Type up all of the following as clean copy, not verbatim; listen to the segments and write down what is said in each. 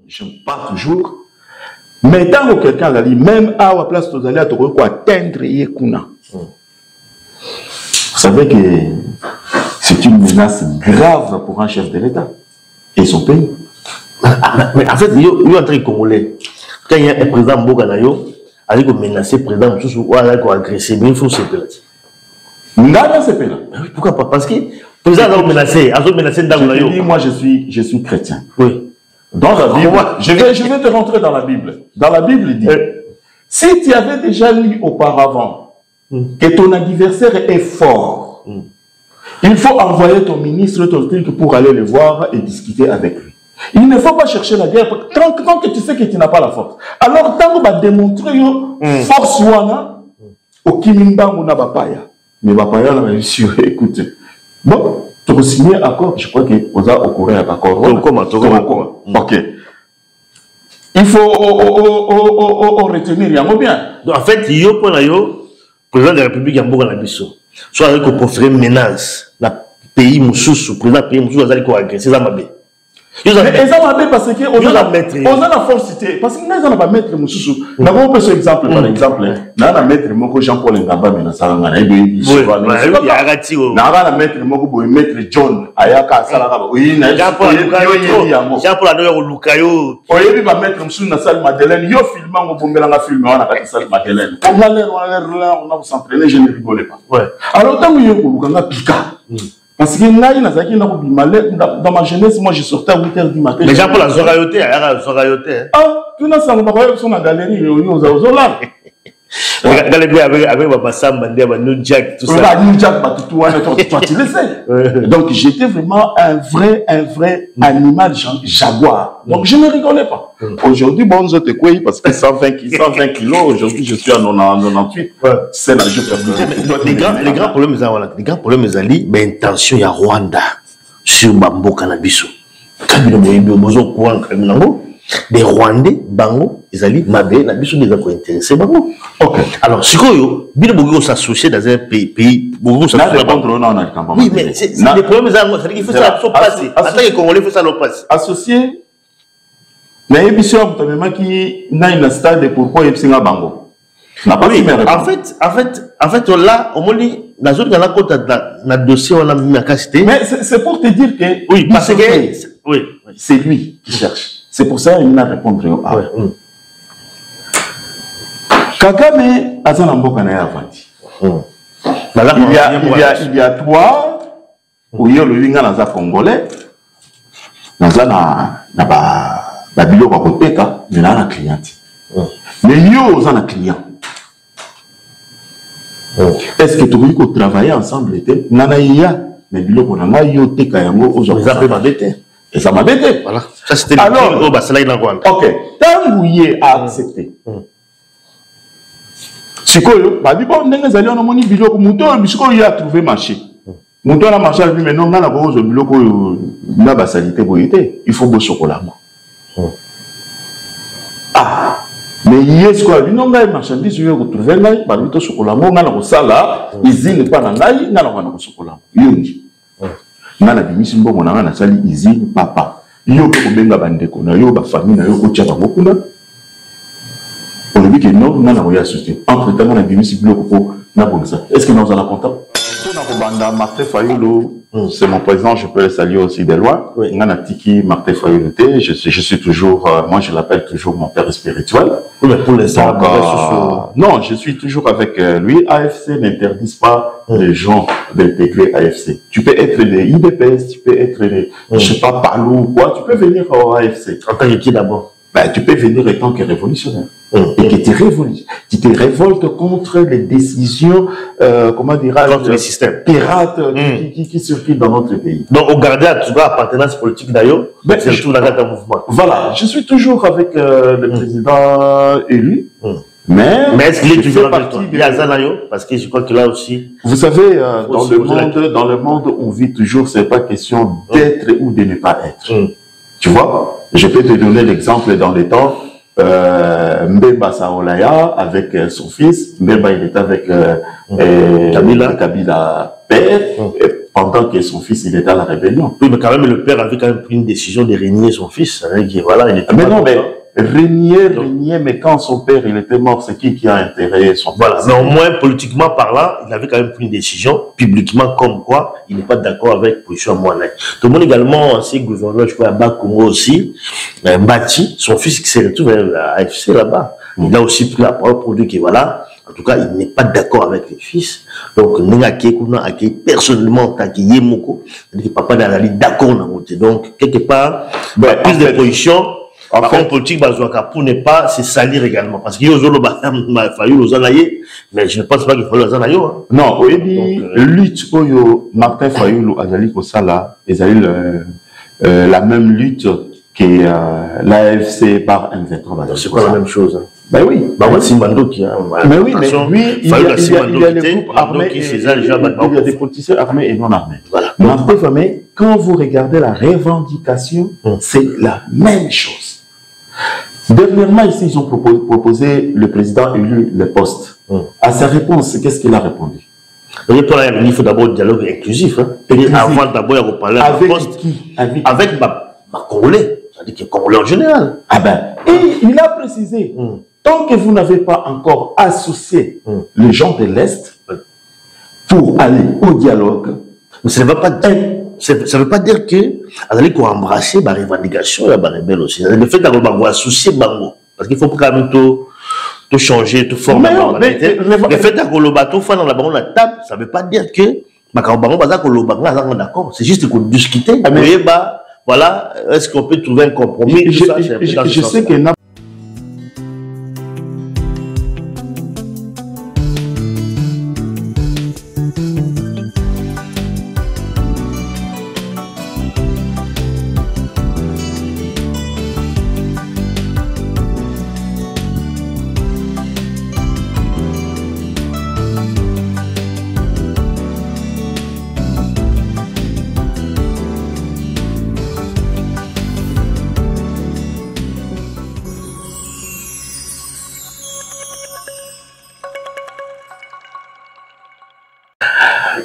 Je pas toujours. Mais tant que quelqu'un a dit, même à la place de aller atteindre Yekuna. Vous savez que c'est une menace grave pour un chef de l'État et son pays. Mais en fait, il y a un truc congolais. Quand il y a un président Mboganayo, il a menacé le président Moussou, il a agressé, mais il faut se plaindre. Pourquoi pas? Parce que le président a menacé, moi je suis chrétien. Oui. Dans la Bible, je vais te rentrer dans la Bible. Dans la Bible, il dit, si tu avais déjà lu auparavant que ton adversaire est fort, il faut envoyer ton ministre, ton truc pour aller le voir et discuter avec lui. Il ne faut pas chercher la guerre tant que tu sais que tu n'as pas la force. Alors, tant que tu démontrer force, au Kimimbangu na Bapaya. Mais Bapaya, là, écoute, bon, tu as signé un accord, je crois que vous avez au Corée un accord. Ok. Il faut retenir, il y a bien. En fait, il y a un président de la République, il y a un soit avec une menace, le pays Moussou, président du pays Moussou, il a agressé Zamabé. Mais ils ont parce que on a la force parce que nous on pas mettre Moussou. D'abord on exemple par exemple, na mettre moko Jean-Paul Ngamba mais na salanga na ibi. Na mettre moko boy mettre John ayaka salanga oui na Jean-Paul adoyo lukayo. Oyebi ba mettre Moussou na salle Madeleine yo filmant ngo bombela nga film wana ka salle Madeleine. On a l'air on a s'entraîner je ne rigole pas. Ouais. Alors tant yo ko lukanga pika. Parce que dans ma jeunesse, moi je sortais à 8h du matin. Mais Jean-Paul a zorayoté. Ah, tu n'as pas dans la galerie, avec Baba Samba, New Jack, tout ça. New Jack, toi tu le sais. Donc j'étais vraiment un vrai animal jaguar. Donc je ne rigolais pas. Aujourd'hui, bon, je te quoi parce que 120 kilos, aujourd'hui je suis à 98. C'est la jeu les grands problèmes, mais intention, il y a Rwanda sur Bambo Canabiso. Les Rwandais, Bango, ils allaient Mabé, Nabiso, ils ont intéressé Bango. Ok. Alors, si vous voulez s'associer dans un pays, vous s'associer. Oui, mais les problèmes, il faut ça passer. En tant que Congolais, il faut ça passer. Associé, mais il y a qui n'a une stade pourquoi il y a Bango. Oui, en fait, là, au moins, la zone de la côte, la dossier, on a mis à casser. Mais c'est pour te dire que. Oui, parce que. Oui, c'est lui qui cherche. C'est pour ça qu'il n'a répondu à Kagame a un emboka na Avandi. Il y a toi, où il y a le Winga Naza Congolais, Naza na bilo kwa koteka, mais na cliente. Mais yo on a un client. Est-ce que tu veux travailler ensemble? Nana iya, mais bilo kwa nanga yo teka yango aujourd'hui. Ils ont fait et ça m'a bêté. Voilà. Ça c'était alors, le ok. Tant que vous a accepté. C'est quoi? Bah, dit bon, n'est-ce pas on a vidéo que Mouton, puisqu'on y a trouvé marché. Mouton a marché avec lui, mais non, on a besoin de vidéo que n'a pas salité pour été. Il faut beau chocolat. Ah. Mais yes quoi, lui non gars marchandise yo ko trouver ngai, ba bito chocolat mo ngana ko sala, izine pa na ngai, ngana ko na chocolat. Yongi. Nana bimisi mbongo na ngana sali izine papa. Yo ko benga bandeko na yo ba famille na yo ko tia bango kuna. On lui dit que non, nana ko ya souci. Entre temps na bimisi biloko ko na bonisa. Est-ce que nous allons content? Martin Fayulu, c'est mon président, je peux le saluer aussi de loin. Ngana Tiki, Martin Fayulu, je suis toujours, moi je l'appelle toujours mon père spirituel. Mais pour l'instant, non, je suis toujours avec lui. AFC n'interdit pas les gens d'intégrer AFC. Tu peux être des IDPS, tu peux être des, je sais pas, Palou ou quoi, tu peux venir au AFC. En tant que qui d'abord? Ben, tu peux venir en tant que révolutionnaire. Et que tu te révoltes contre les décisions, comment dirais-je, contre le système pirates qui circulent dans notre pays. Donc, au gardien, tu dois appartenance politique d'ailleurs, c'est surtout dans le mouvement. Voilà, je suis toujours avec le président élu. Mais est-ce qu'il est toujours avec toi? Il y a Zanayo, parce que je crois que là aussi. Vous savez, dans le monde, on vit toujours, c'est pas question d'être ou de ne pas être. Tu vois, je peux te donner l'exemple dans les temps. Mbemba Saolaya avec son fils. Mbemba, il était avec Kabila père. pendant que son fils il était à la rébellion. Oui, mais quand même, le père avait quand même pris une décision de régner son fils. Voilà, il était mais non, mais régner, mais quand son père il était mort, c'est qui a intérêt son père? Voilà, mais au moins, politiquement parlant, il avait quand même pris une décision, publiquement, comme quoi il n'est pas d'accord avec la position à Moana. Tout le monde également, ancien gouverneur, je crois, à Bakongo aussi, Mbati, son fils qui s'est retrouvé à AFC là-bas. Il a aussi pris la parole pour dire que voilà, en tout cas, il n'est pas d'accord avec les fils. Donc, personnellement, tant qu'il y a Moko, c'est-à-dire que papa n'a d'accord dans le donc, quelque part, plus de position. En fait, politique, pour ne pas se salir également. Parce qu'il y a mais je ne pense pas qu'il faut les en. Non, oui, lutte, Martin Fayoulou, Azali Kosala, la même lutte que l'AFC par M23. C'est pas la même chose. Ben oui. Simando qui a. Mais oui, mais lui, il y a les groupes armés, il y a des politiciens armés et non armés. Voilà. Martin Fayoulou, quand vous regardez la revendication, c'est la même chose. Dernièrement, ici, ils ont proposé le président élu le poste. À sa réponse, qu'est-ce qu'il a répondu? Il faut d'abord un dialogue inclusif. Avant d'abord de parler avec poste. Qui? Avec Congolais. C'est-à-dire que Congolais en général. Ah ben, et il a précisé, tant que vous n'avez pas encore associé les gens de l'Est pour aller au dialogue, mais ça ne va pas dire. Ça ne veut pas dire que Azali qu'on embrasser la revendication et la rebelle aussi. Le fait d'avoir associé Bango, parce qu'il faut quand même tout changer, tout former. Le fait d'avoir tout faire dans la table, ça ne veut pas dire que Bango d'accord. C'est juste qu'on discute. Voilà, est-ce qu'on peut trouver un compromis? Je sais que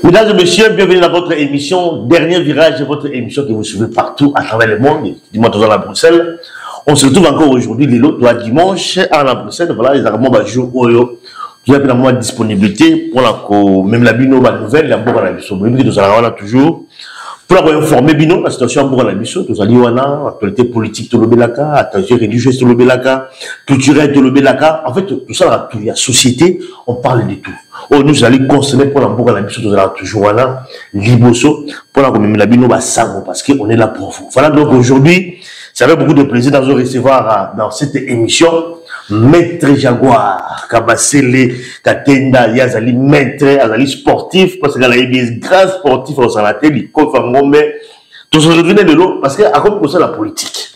Mesdames et messieurs, bienvenue dans votre émission, dernier virage de votre émission que vous suivez partout à travers le monde, dimanche à Bruxelles. On se retrouve encore aujourd'hui, dimanche à Bruxelles. Voilà, les arguments du jour où il y a la disponibilité pour même la bino, la nouvelle, la bourre à la biso. Nous allons toujours pour informer bino la situation à bourre à la biso. Nous allons actualité politique de l'Obelaka, attention religieuse de l'Obelaka, culturelle de l'Obelaka. En fait, tout ça, il y a société, on parle de tout. Oh, nous allons consommer pour la bourre à la biso, nous allons toujours là, liboso, pour la même la bino, parce qu'on est là pour vous. Voilà, donc aujourd'hui, ça fait beaucoup de plaisir de recevoir dans cette émission Maître Jaguar, Kabasele, Katenda, Yazali, Maître, Azali sportif, parce qu'il y a des grands sportifs au Sanaté, les Kofangombe, tout se retrouve de l'eau, parce qu'il y a comme ça la politique.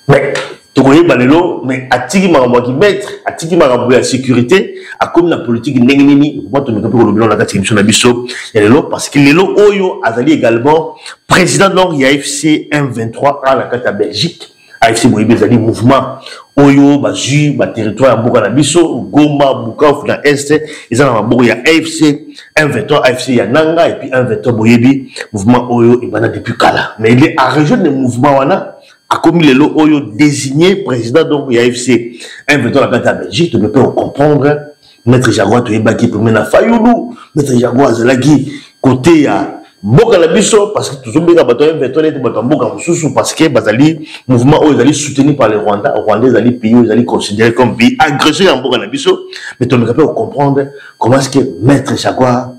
Mais, tu connais pas l'eau, mais à Tiki Marambouaki Maître, à Tiki Marambouaki la sécurité, à comme la politique Nengenini, moi, tu me rappelles le bilan de la émission d'Abisso, il y a l'eau, parce que l'eau, Oyo, Azali également, président de l'AFC M23 à la carte à Belgique. AFC Moïbe Zali mouvement Oyo Bazu ba territoire ya Mboka na biso Goma Bukavu na Est ils ont un ya AFC M23 AFC ya Nanga et puis M23 Boyebi mouvement Oyo ibana depuis kala mais il est à région de mouvement wana a commis le lot Oyo désigné président donc ya AFC M23 la carte à Belgique tu peux comprendre Maître Jaguar to yebaki pour mena Fayoulou Maître Jaguar Zalagi côté ya Mboka la biso parce que toujours bien bateau M23 et bateau Mboka mususu parce que bazali mouvement où ils allaient soutenu par les Rwandais allaient pays où ils allaient considérer comme pays agressé en Mboka la biso mais tu me rappelles comprendre comment est-ce que Maître Jaguar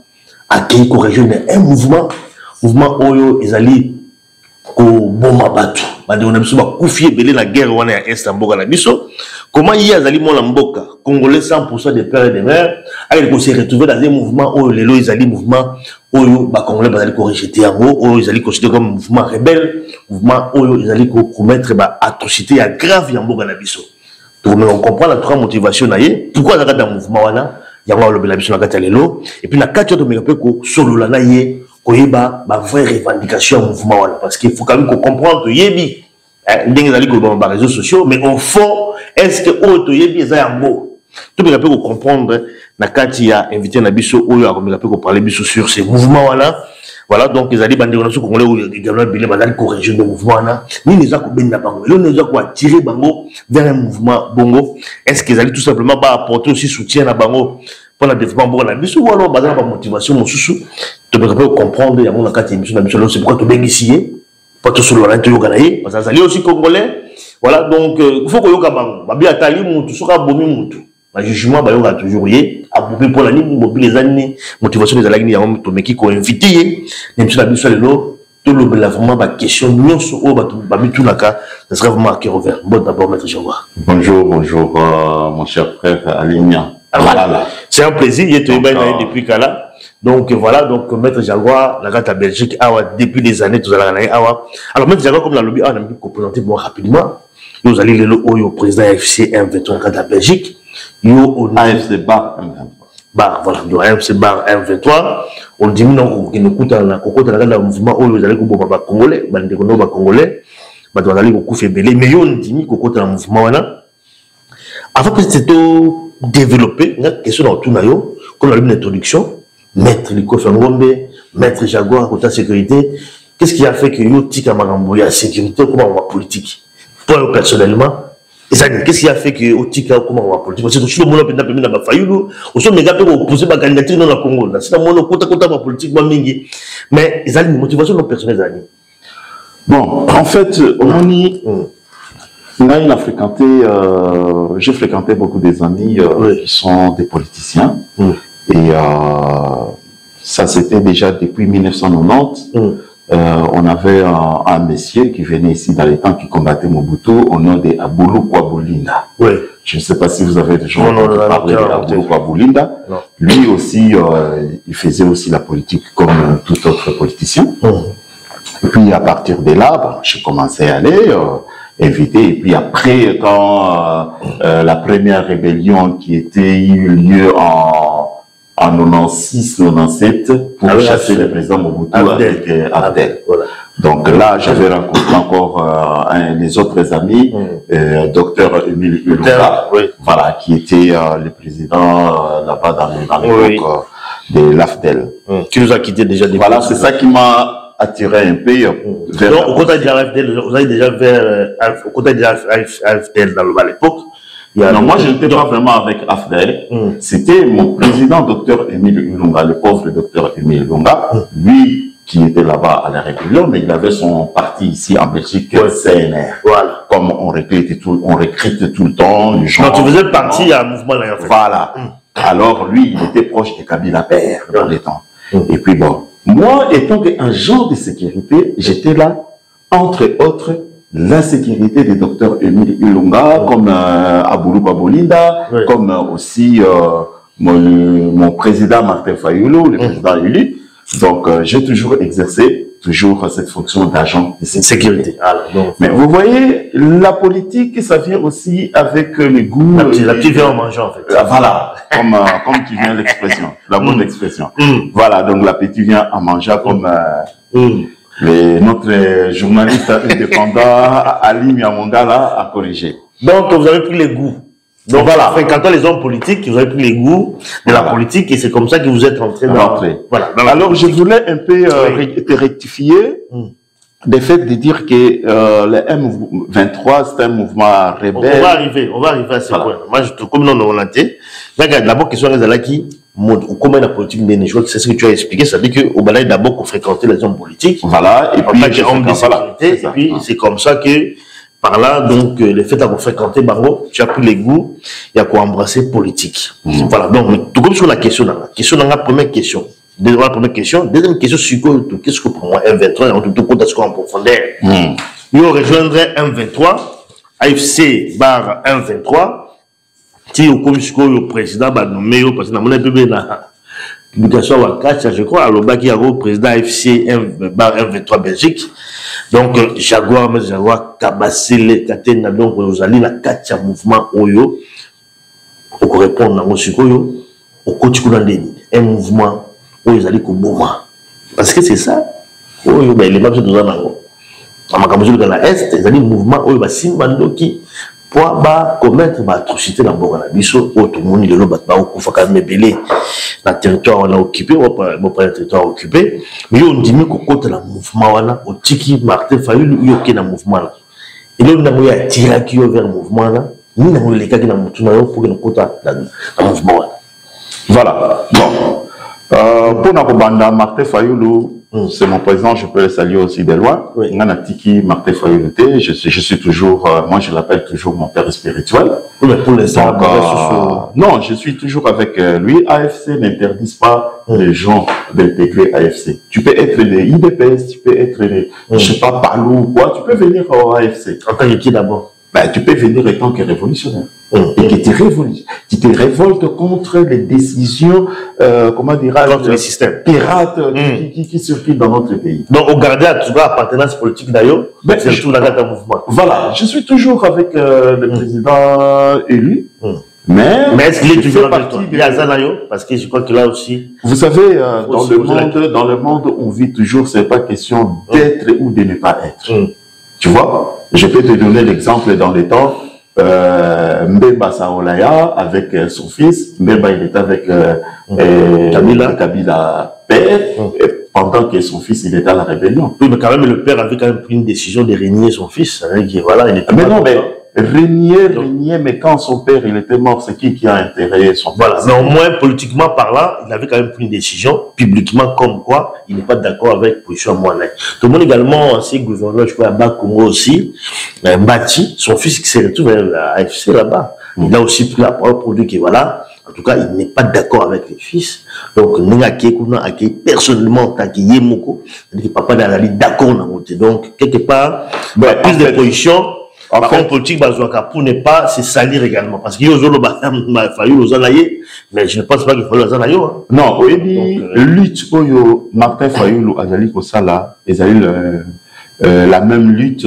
a créé une région un mouvement où ils allaient au bomba batu bande on a biso ba kufie belé la guerre wana ya Est en Mboka la biso comment il y a zali mon Mboka congolais 100% des pères et des mères avec qu'on s'est retrouvé dans un mouvement où les lois ils allaient mouvement où ba congolais ba allaient rejeter en haut où ils allaient considérer comme mouvement rebelle mouvement où ils allaient commettre ba atrocité à grave en Mboka la biso donc on comprend la trois motivations naie pourquoi la dans mouvement wana ya wa le la biso na kata lelo et puis na kati to me rappelle ko solo la naie koyeba ba vraie revendication mouvement wana parce qu'il faut quand même qu'on comprendre yebi ndenge zali ko ba réseaux sociaux mais au fond est-ce que auto yebi eza yango tout le monde peut comprendre na kati ya invité na biso oyo a comme peut parler biso sur ces mouvements wana Voilà, donc ils ont dit que Congolais également bilé bazali corriger le mouvement là. Ni les a kubenda bango. Ils nous ont attiré bango vers un mouvement bongo. Est-ce qu'ils allaient tout simplement pas apporter aussi soutien à bango pour le développement bongo là. Mais souvent alors bazali pas motivation mon chouchou. Tu peux comprendre il y a mon carte émission là c'est pourquoi tu ben ici pas tout sur le tout ganaye parce que ça aussi congolais. Voilà, donc il faut que yoka bango. Ba bi atali mutu soka bomi mutu. Le jugement va toujours y avoir pour la ligne les années motivation des alliés ont mais qui invité même si la mission est là tout le vraiment ma question nous sur au tout la cas ça serait vraiment marqué revers. Bon d'abord maître Jaguar. Bonjour mon cher frère Alimia. Voilà. C'est un plaisir il est depuis Kala. Donc voilà, donc maître Jaguar la carte à Belgique depuis des années tout à l'heure. Alors maître Jaguar comme la lobby on a mis pour présenter moi rapidement nous allons le président FC M23 de la Belgique. AFC Bar M23. Bar, voilà, donc AFC Bar M23. On dit non, qui nous coûte un cocotte dans le mouvement où vous allez couper les Congolais, les Congolais, vous allez couper les mais on dit cocotte dans le mouvement là. Avant que c'était développé, il y a une question dans tout nayo, comme la introduction, maître Liko Fangombe, maître Jaguar, côté sécurité. Qu'est-ce qui a fait que yo tika marambo ya sécurité comme en politique? Toi personnellement. Qu'est-ce qui a fait que Otika comment on va politique parce que tout le monde a permis na fayulu au sont méga pour opposer ma candidature dans la Congo là c'est mon kota ma politique ma mingi mais ils ont une motivation non personnelle. Bon en fait on a fréquenté j'ai fréquenté beaucoup des amis qui sont des politiciens et ça c'était déjà depuis 1990. On avait un monsieur qui venait ici dans les temps qui combattait Mobutu au nom de Abulu Kwabulinda. Oui. Je ne sais pas si vous avez déjà entendu parler d'Abulu Kwabulinda. Lui aussi, il faisait aussi la politique comme tout autre politicien. Et puis à partir de là, bon, j'ai commencé à aller inviter. Et puis après, quand la première rébellion qui était eu lieu en 96-97 pour chasser le président Mobutu avec Abdel. Voilà. Donc là, j'avais rencontré encore les autres amis, docteur Émile Ulunga, voilà, qui était le président là-bas dans l'époque de l'AFDEL. Qui nous a quitté déjà des Voilà, c'est ça qui m'a attiré un peu vers... Donc, au côté de l'AFDEL, vous avez déjà vers... Au côté de l'AFDEL à l'époque, non, moi je n'étais pas vraiment avec AFDEL. C'était mon président, docteur Émile Ulunga, le pauvre docteur Émile Ulunga, lui qui était là-bas à la rébellion, mais il avait son parti ici en Belgique, CNR. Voilà. Comme on recrute tout le temps, les gens. Donc tu faisais partie à un mouvement là. Voilà. Alors lui, il était proche de Kabila Père dans les temps. Et puis bon, moi étant un genre de sécurité, j'étais là, entre autres, la sécurité des docteurs Émile Ulunga, comme Abulu Kwabulinda, comme aussi mon président Martin Fayulu, le président élu. Donc, j'ai toujours exercé cette fonction d'agent de sécurité. Mais vous voyez, la politique, ça vient aussi avec les goûts. La petite vient en mangeant, en fait. Voilà, comme qui vient l'expression, la bonne expression. Voilà, donc la petite vient en mangeant comme... notre journaliste indépendant Ali Miamongala a corrigé. Donc vous avez pris les goûts. Donc voilà, fréquentant les hommes politiques, vous avez pris les goûts de la politique et c'est comme ça que vous êtes entré dans... Voilà. Alors je voulais un peu te rectifier le fait de dire que le M23 c'est un mouvement rebelle. On va arriver à ce point. Moi, comme non, on l'a dit. D'abord, question est là qui comment la politique n'est pas, c'est ce que tu as expliqué, ça veut dire qu'au Balaï d'abord qu'on fréquentait les hommes politiques. Voilà, et puis et puis c'est comme ça que par là, donc le fait d'avoir fréquenté Bango, tu as pris les goûts, il y a quoi embrasser politique. Voilà, donc tout comme sur la question, première question. Deuxième question, qu'est-ce que pour moi M23, en tout cas, en profondeur. Il rejoindrait M23, AFC bar M23. Si au comme président va nommer parce que dans mon publication à 4, je crois, alors qui a le président AFC bar M23 Belgique. Donc Jaguar Kabassele Katena donc vous allez la 4 mouvement Oyo pour répondre à mon sukoyo au quotidien un mouvement où ils allaient Koboma parce que c'est ça Oyo ben les maps de Zanango à ma campagne dans la est ils allaient mouvement Oyo Basimbandoki pour commettre l'atrocité dans le Bisso, tout le monde quand même belé dans le territoire on a occupé, on pas le territoire occupé, mais on dit que côté le mouvement là, au Tiki Martin Fayulu, il y a aucun mouvement là. Et là on a eu tiré qui vers le mouvement là, nous avons les cas qui n'ont pour que nous côté le mouvement là. Voilà. Bon. Pour Nakobanda Martin Fayulu, c'est mon président, je peux le saluer aussi de loin. Oui. Tiki Martin Fayulu, je suis toujours, moi je l'appelle toujours mon père spirituel. Oui, mais pour l'instant, non, je suis toujours avec lui. AFC n'interdit pas les gens d'intégrer AFC. Tu peux être des IDPS, tu peux être des, je sais pas, Palou ou quoi, tu peux venir au AFC. En tant que qui d'abord? Ben, tu peux venir en tant que révolutionnaire. Et que tu te révoltes contre les décisions, comment dirais-je, contre le système pirates qui circulent dans notre pays. Donc, au gardien, tu vois, appartenance politique d'ailleurs, c'est tout dans le mouvement. Voilà, je suis toujours avec le président élu. Mais est-ce qu'il est toujours avec toi? Il y a Zanayo, parce que je crois que là aussi. Vous savez, dans le monde où on vit toujours, c'est pas question d'être ou de ne pas être. Tu vois? Je peux te donner l'exemple dans les temps. Mbemba Saolaya avec son fils. Mbemba, il était avec Kabila père, pendant que son fils, il était à la rébellion. Oui, mais quand même, le père avait quand même pris une décision de régner son fils. Voilà, il était mais non, mais régner, mais quand son père, il était mort, c'est qui a intérêt son père? Voilà, mais au moins, politiquement parlant, il avait quand même pris une décision, publiquement, comme quoi il n'est pas d'accord avec la position à Moana. Tout le monde également, ancien gouverneur, je crois, à Bas-Congo aussi, Mbati, son fils qui s'est retrouvé à la AFC là-bas. Il a aussi pris la parole pour dire que voilà, en tout cas, il n'est pas d'accord avec les fils. Donc, personnellement, tant qu'il y a Moko, il dit que papa n'a d'accord. Donc, quelque part, plus de position. Par contre, politique, pour ne pas se salir également. Parce qu'il y a mais je ne pense pas qu'il faut le Zanayo. Non, oui, lutte pour Martin Fayulu, Azali Kosala, la même lutte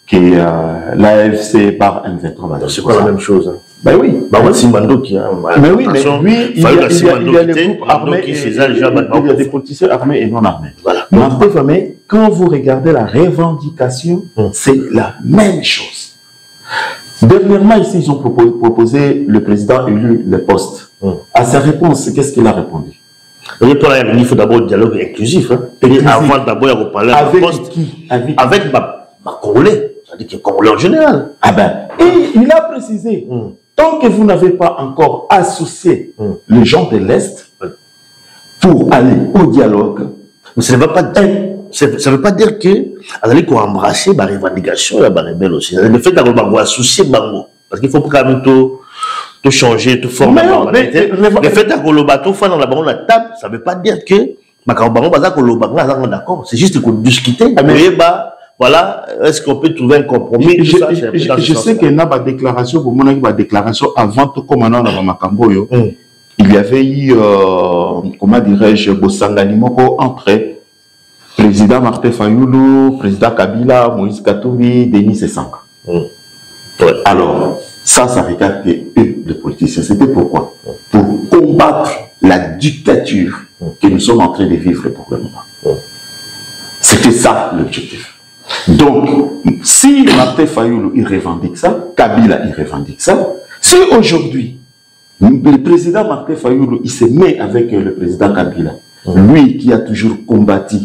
que l'AFC par M23. C'est pas la même chose. Ben oui. C'est Mando qui a. Mais oui, mais lui, il y a des groupes armés, il y a des politiciens armés et non armés. Voilà. Martin Fayulu, quand vous regardez la revendication, c'est la même chose. Dernièrement, ici, ils ont proposé le président élu le poste. À sa réponse, qu'est-ce qu'il a répondu? Il faut d'abord un dialogue inclusif. Avant d'abord de parler avec poste. Qui? Avec Congolais. C'est-à-dire que Congolais en général. Ah ben, et il a précisé, tant que vous n'avez pas encore associé les gens de l'Est pour aller au dialogue, mais ça ne va pas dire. Ça ne veut pas dire que Azali qu'on embrasser la revendication et la rebelle aussi. Le fait d'avoir associé Bango, parce qu'il faut quand même tout changer, tout former. Le fait d'avoir tout faire dans la banque la table, ça ne veut pas dire que Bango d'accord. C'est juste qu'on discute. Voilà, est-ce qu'on peut trouver un compromis? Je sais qu'il y a une déclaration, pour mon déclaration avant tout comme on a dans Makamboyo, il y avait eu, comment dirais-je, Bosanganimoko entre président Martin Fayulu, président Kabila, Moïse Katumbi, Denis Sesanga. Alors, ça regarde que eux, les politiciens. C'était pourquoi? Pour combattre la dictature que nous sommes en train de vivre pour le moment. C'était ça l'objectif. Donc, si Martin Fayulu, il revendique ça, Kabila, il revendique ça, si aujourd'hui, le président Martin Fayulu, il se met avec le président Kabila, lui qui a toujours combattu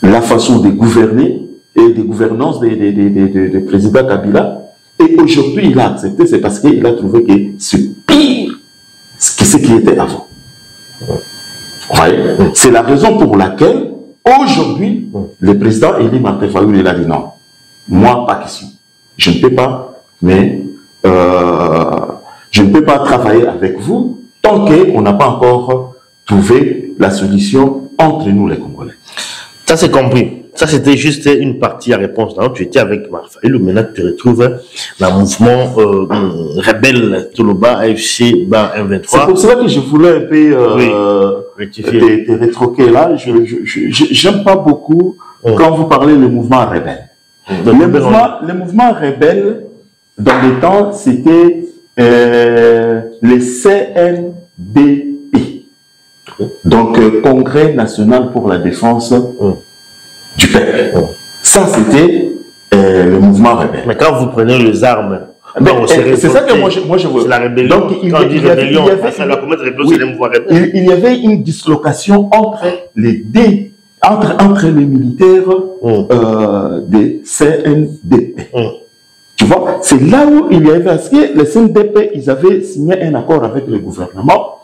la façon de gouverner et de gouvernance des présidents Kabila, et aujourd'hui il a accepté, c'est parce qu'il a trouvé que c'est pire que ce qui était avant. C'est la raison pour laquelle aujourd'hui le président Élie Martin Fayulu il a dit non, moi pas question, je ne peux pas, mais je ne peux pas travailler avec vous tant qu'on n'a pas encore trouvé la solution entre nous les Congolais. Ça c'est compris. Ça c'était juste une partie à réponse. Tu étais avec Marfaïlou, maintenant tu te retrouves dans le mouvement rebelle Toloba AFC M23. C'est pour cela que je voulais un peu te rétroquer là. Je n'aime pas beaucoup quand vous parlez le mouvement rebelle. Le mouvement rebelle, dans les temps, c'était le CNDP. Donc, Congrès national pour la défense du peuple. Ça, c'était le mouvement rebelle. Mais quand vous prenez les armes C'est ça que moi je veux. C'est la rébellion. Donc, il y avait une dislocation entre les militaires des CNDP. Tu vois, c'est là où il y avait, parce que les CNDP, ils avaient signé un accord avec le gouvernement,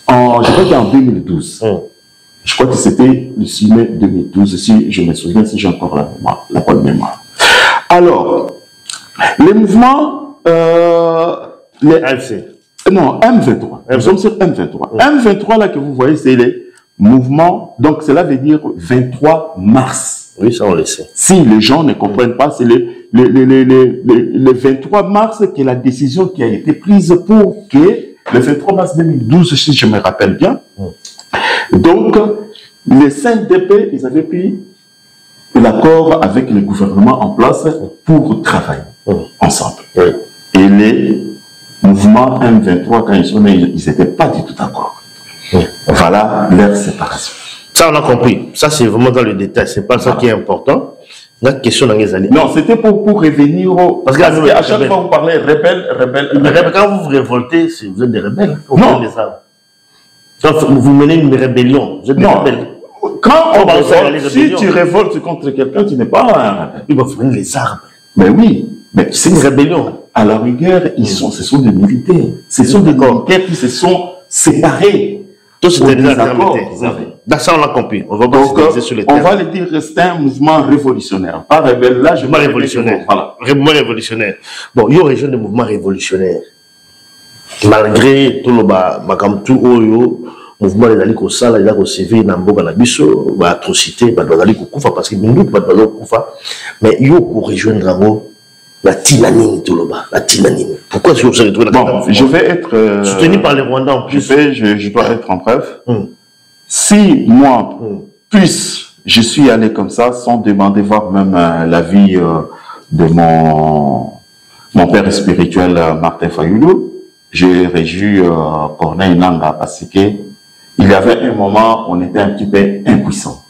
je crois qu'en 2012. Je crois que c'était le 6 mai 2012, si je me souviens, si j'ai encore la bonne mémoire. Alors, les mouvements, les AFC. Non, M23. Nous sommes sur M23. M23, là, que vous voyez, c'est les mouvements, donc cela veut dire 23 mars. Oui, ça on le sait. Si les gens ne comprennent pas, c'est le 23 mars que la décision qui a été prise pour que, le 23 mars 2012, si je me rappelle bien, donc, les CNDP, ils avaient pris l'accord avec le gouvernement en place pour travailler ensemble. Et les mouvements M23, quand ils sont nés, ils n'étaient pas du tout d'accord. Voilà leur séparation. Ça, on a compris. Ça, c'est vraiment dans le détail. C'est pas ça qui est important. La question dans les années. Non, c'était pour revenir au... Parce qu'à chaque fois, vous parlez rebelle. Quand vous vous révoltez, vous êtes des rebelles. Non. Vous menez une rébellion. Vous êtes des rebelles. Quand on révolte, si tu révoltes contre quelqu'un, tu n'es pas un rebelle. Il va prendre les armes. Mais oui. Mais c'est une rébellion. À la rigueur, ce sont des militaires. Ce sont des militaires qui se sont séparés. Tout c'était des accords. Dans ça, on l'a compris. On va pas sur les termes. On va le dire, c'est un mouvement révolutionnaire. Pas rebelle. Là, je mouvement révolutionnaire. Voilà. Mouvement révolutionnaire. Bon, il y a une région de mouvement révolutionnaire. Malgré tout le mouvement des alliés ça, il a recevé Namboga Nabiso, atrocité, parce que mindouk mais il y a pour rejoindre la Tinanine tout le bas, la Tinanine. Pourquoi est-ce que vous avez trouvé la Bon, je vais être soutenu par les Rwandais en plus. Je dois être en bref. Si moi, plus je suis allé comme ça, sans demander voir même l'avis de mon père spirituel Martin Fayoulou, j'ai réjoui Corneille Nanga parce que il y avait un moment où on était un petit peu impuissant.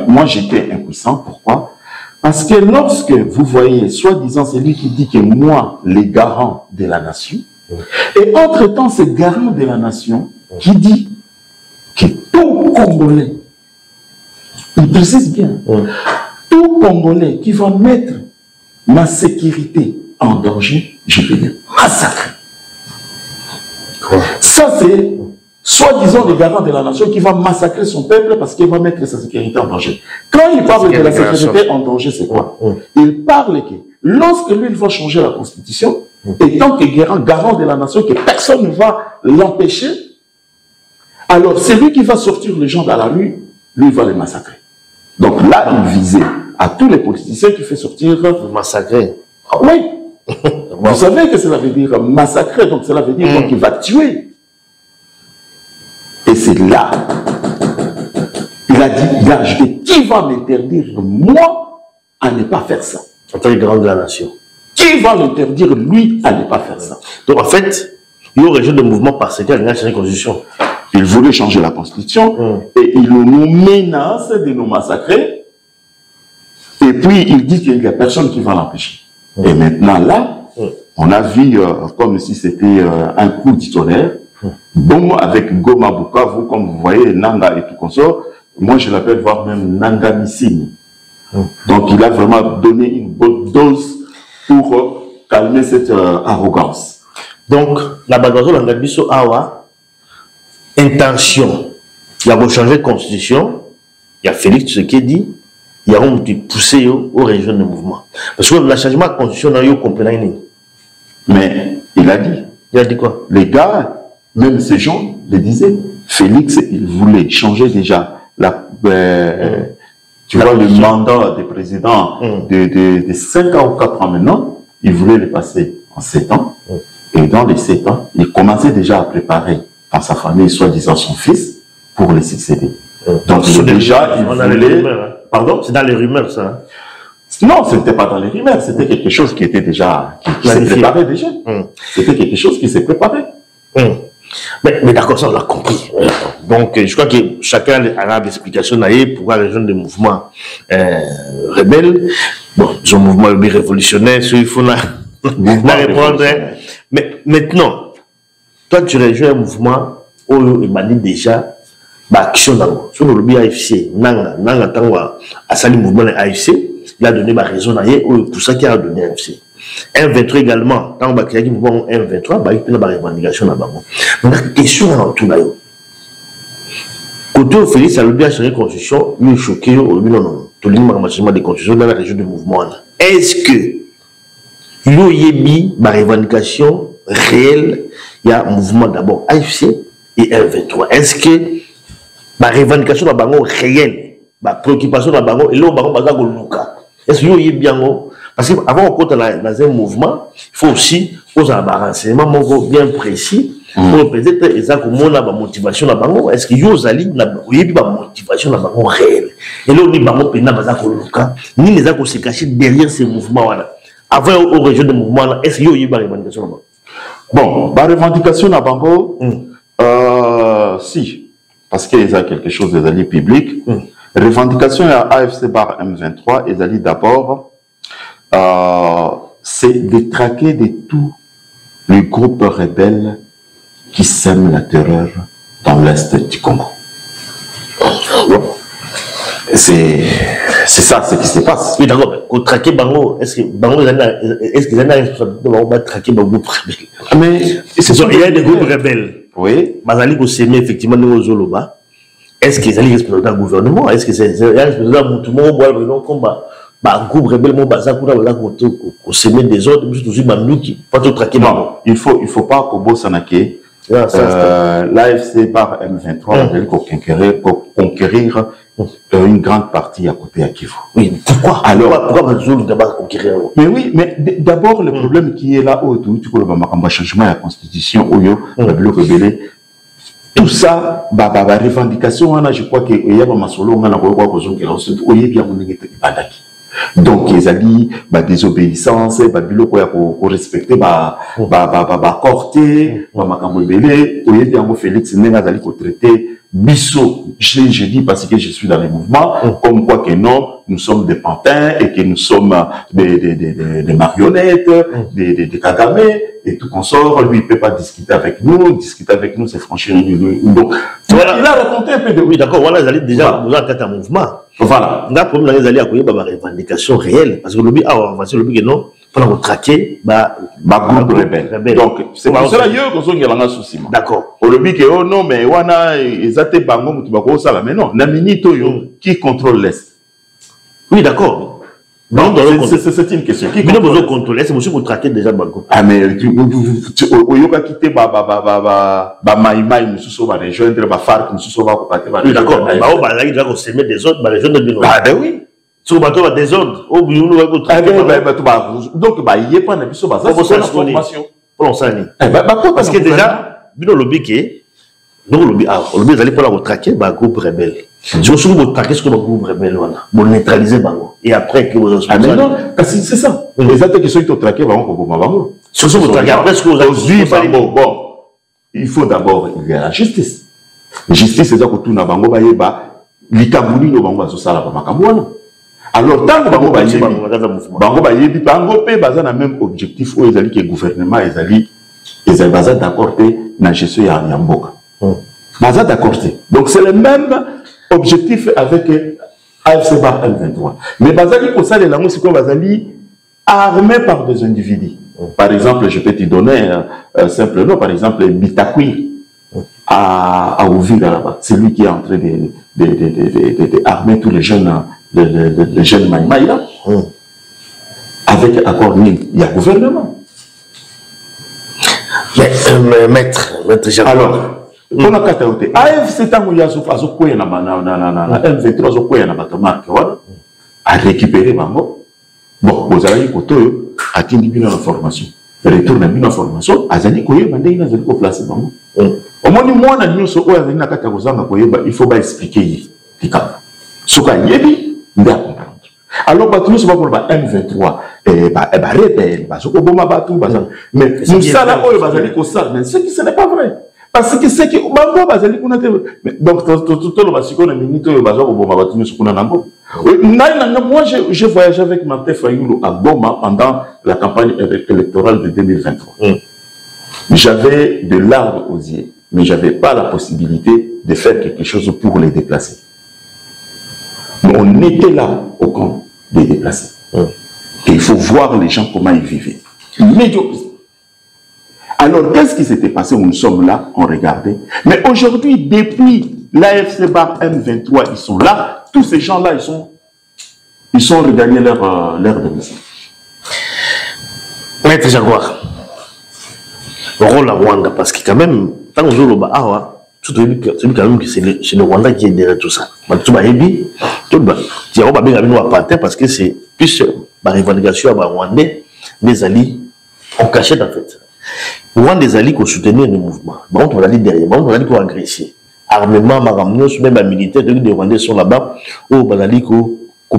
Moi, j'étais impuissant. Pourquoi? Parce que lorsque vous voyez, soi-disant, celui qui dit que moi, les garants de la nation, et entre-temps, ce garant de la nation qui dit que tout Congolais, il précise bien, tout Congolais qui va mettre ma sécurité en danger, je vais le massacrer. Ça, c'est soi-disant le garant de la nation qui va massacrer son peuple parce qu'il va mettre sa sécurité en danger. Quand il parle de la sécurité en danger, c'est quoi? Il parle que lorsque lui, il va changer la constitution, et tant que garant de la nation, que personne ne va l'empêcher, alors c'est lui qui va sortir les gens dans la rue, lui, il va les massacrer. Donc là, il visait à tous les politiciens qui fait sortir... Massacrer. Oui. Vous savez que cela veut dire massacrer, donc cela veut dire qu'il va tuer. Et c'est là, il a ajouté, qui va m'interdire, moi, à ne pas faire ça? En tant que garant de la nation. Qui va m'interdire, lui, à ne pas faire ça? Donc en fait, il y a un régime de mouvement parce qu'il a changé la constitution. Il voulait changer la constitution et il nous menace de nous massacrer. Et puis il dit qu'il n'y a personne qui va l'empêcher. Et maintenant là, on a vu comme si c'était un coup du tonnerre. Bon, avec Goma Bukavu, comme vous voyez, Nanga et tout consort, moi je l'appelle voir même Nanga Missine. Donc il a vraiment donné une bonne dose pour calmer cette arrogance. Donc la Badazo Langabiso Awa, intention, il y a changer de constitution, il y a Félix Tshisekedi, il y a poussé au région de mouvement. Parce que le changement de constitution, il y a compris. Mais il a dit. Il a dit quoi? Les gars, même ces gens le disaient. Félix, il voulait changer déjà tu vois, le mandat des présidents de 5 ans ou 4 ans maintenant, il voulait le passer en 7 ans. Et dans les 7 ans, il commençait déjà à préparer dans sa famille, soi-disant son fils, pour le succéder. Donc déjà, il voulait... Pardon? C'est dans les rumeurs, ça. Non, ce n'était pas dans les rumeurs, c'était quelque chose qui était déjà... qui s'est préparé déjà. C'était quelque chose qui s'est préparé. Mais d'accord, ça on l'a compris. Donc je crois que chacun a l'explication pour la région des mouvements rebelles. Bon, ils ont un mouvement révolutionnaire, il faut Mais maintenant, toi, tu rejoins un mouvement où il m'a dit déjà, action sur le lobby AFC, Nanga Tangwa, à Salim mouvement AFC, il a donné ma raison pour ça qu'il a donné AFC. M23 également, tant qu'il y a un mouvement M23, il y a une revendication là-bas. Mais la question est en tout là. Côté Félix, le lobby a changé de constitution, il est choqué, non, tout le monde a changé de constitution dans la région du mouvement. Est-ce que il y a mis ma revendication réelle, il y a un mouvement d'abord AFC et M23. Est-ce que ma revendication est réelle, ma préoccupation est réelle, et là, est-ce qu'il y a bien parce qu'avant on compte dans un mouvement, il faut aussi poser un renseignement bien précis pour peut-être exactement la motivation là-bas. Est-ce qu'il y a une motivation là-bas réelle? Et là, on dit que ni les accords se cachent derrière ces mouvements-là. Avant au région de mouvement, est-ce qu'il y a une revendication là-bas? Bon, la revendication là-bas, si, parce qu'il y a quelque chose des alliés publics. Revendication à AFC bar M23, ils allaient d'abord, c'est de traquer de tous les groupes rebelles qui sèment la terreur dans l'est du Congo. C'est ça ce qui se passe. Oui, d'accord. Pour traquer Bango, est-ce qu'ils en ont traqué des groupes rebelles? Mais il y a des groupes rebelles. Oui. Mazali ko s'aimer effectivement dans Zoloba. Est-ce qu'ils allaient respecter le gouvernement? Est-ce que c'est respecter le gouvernement comme un groupe rebelle qui s'aimer des autres, pas tout traquer? Non, il faut pas que Bossanake, l'AFC par M23, pour conquérir une grande partie à côté à Kivu. Oui, pourquoi? Alors, pourquoi d'abord conquérir? Mais oui, mais d'abord, le problème qui est là autour, tu vois, le changement de la constitution, tout ça, revendication, je crois que il y a un solo, on a donc, ils ont dit, désobéissance, pour respecter, corté, Félix, traité, Bissot, je dis parce que je suis dans les mouvements, comme quoi que non, nous sommes des pantins et que nous sommes des marionnettes, des Kagame et tout consort. Lui, il ne peut pas discuter avec nous, c'est franchir une. Donc, voilà. Il a raconté un peu de. Oui, d'accord, voilà, ils allaient déjà nous en un mouvement. Voilà. Là, pour nous, ils allaient accueillir ma revendication réelle. Parce que le but, on va dire le but que non, il faut traquer, groupe rebelle. Donc, c'est pour cela qu'il y a un souci. D'accord. Le but que, oh non, mais wana, ils ont bango, mais non, Naminito, qui contrôle l'Est? Oui, d'accord. C'est une question. Qui contrôle contrôler? C'est monsieur pour traquer déjà bango. Ah, mais tu as quitté Maïmaï, nous sommes rejoindre FARC, nous sommes oui, d'accord. Il doit s'aimer des autres, les gens de Bino. Ah, ben oui. Sur le bateau, des autres. Au bout, nous allons traquer. Donc, il n'y a pas de formation. Parce que déjà, Bino lobby qui donc le lobby, vous allez pour traquer un groupe rebelle. Si vous traquez ce groupe rebelle, vous neutralisez Bango. Et après que vous ah, mais non, c'est ça. Les attaques qui sont traquées, Bango. Si vous traquez après ce que vous avez bon, il faut d'abord, il y a la justice. La justice, c'est ça que tout le monde va y avoir. Les Camerounais, ils vont se faire alors, tant que Bango va y avoir, le même objectif où ils allaient que le gouvernement, ils allaient d'accorder la gestion de Yamboka. Donc, c'est le même objectif avec AFC bar M23. Mais Bazali, pour ça, les langues, c'est qu'on va armés par des individus. Par exemple, je peux te donner un simple nom, par exemple, Bitakui à Ouvira là-bas. C'est lui qui est en train d'armer tous les jeunes Maïmaï là. Avec accord, il y a gouvernement. Mais maître Jacques. Alors, on a kataote. AFC tango ya zo koya na M23 zo koya na batomarque wala a récupérer bango. Bon, vous allez kotoyo atindi bino la formation. Retourne bino formation, azali koye bande ina zali ko placer bango. Omoni mwana nyonso oya zali na kata kozanga koyeba, il faut ba expliquer yi. Tika. Soka yebi nda comprendre. Alors battu se va pour ba M23 rebelle, ba soko boma batu baza. Mais nous ça là oyo bazali ko ça, mais ce qui ce n'est pas vrai. Parce que c'est que Bango bazali kuna te donc tout le basiko na minute oyo baza ko boma batu nyonso kuna nango. Moi, j'ai voyagé avec Martin Fayoulou à Goma pendant la campagne électorale de 2023. J'avais de larmes aux yeux, mais je n'avais pas la possibilité de faire quelque chose pour les déplacer. Mais on était là au camp des déplacés. Et il faut voir les gens comment ils vivaient. Alors, qu'est-ce qui s'était passé? Nous sommes là, on regardait. Mais aujourd'hui, depuis l'AFC Bar M23, ils sont là. Tous ces gens-là, ils sont regagnés leur domicile. Maître Jaguar, le rôle à Rwanda, parce que quand même, tant que je celui quand même que c'est le Rwanda qui est derrière tout ça. Parce que c'est plus ma revendication à Rwandais, les alliés en cachette en fait. Rwanda des alliés qui soutenir le mouvement. Bon, on va aller derrière, bon, on va aller pour agresser. Armement, même les militaires, les Rwandais sont là-bas, où on va aller pour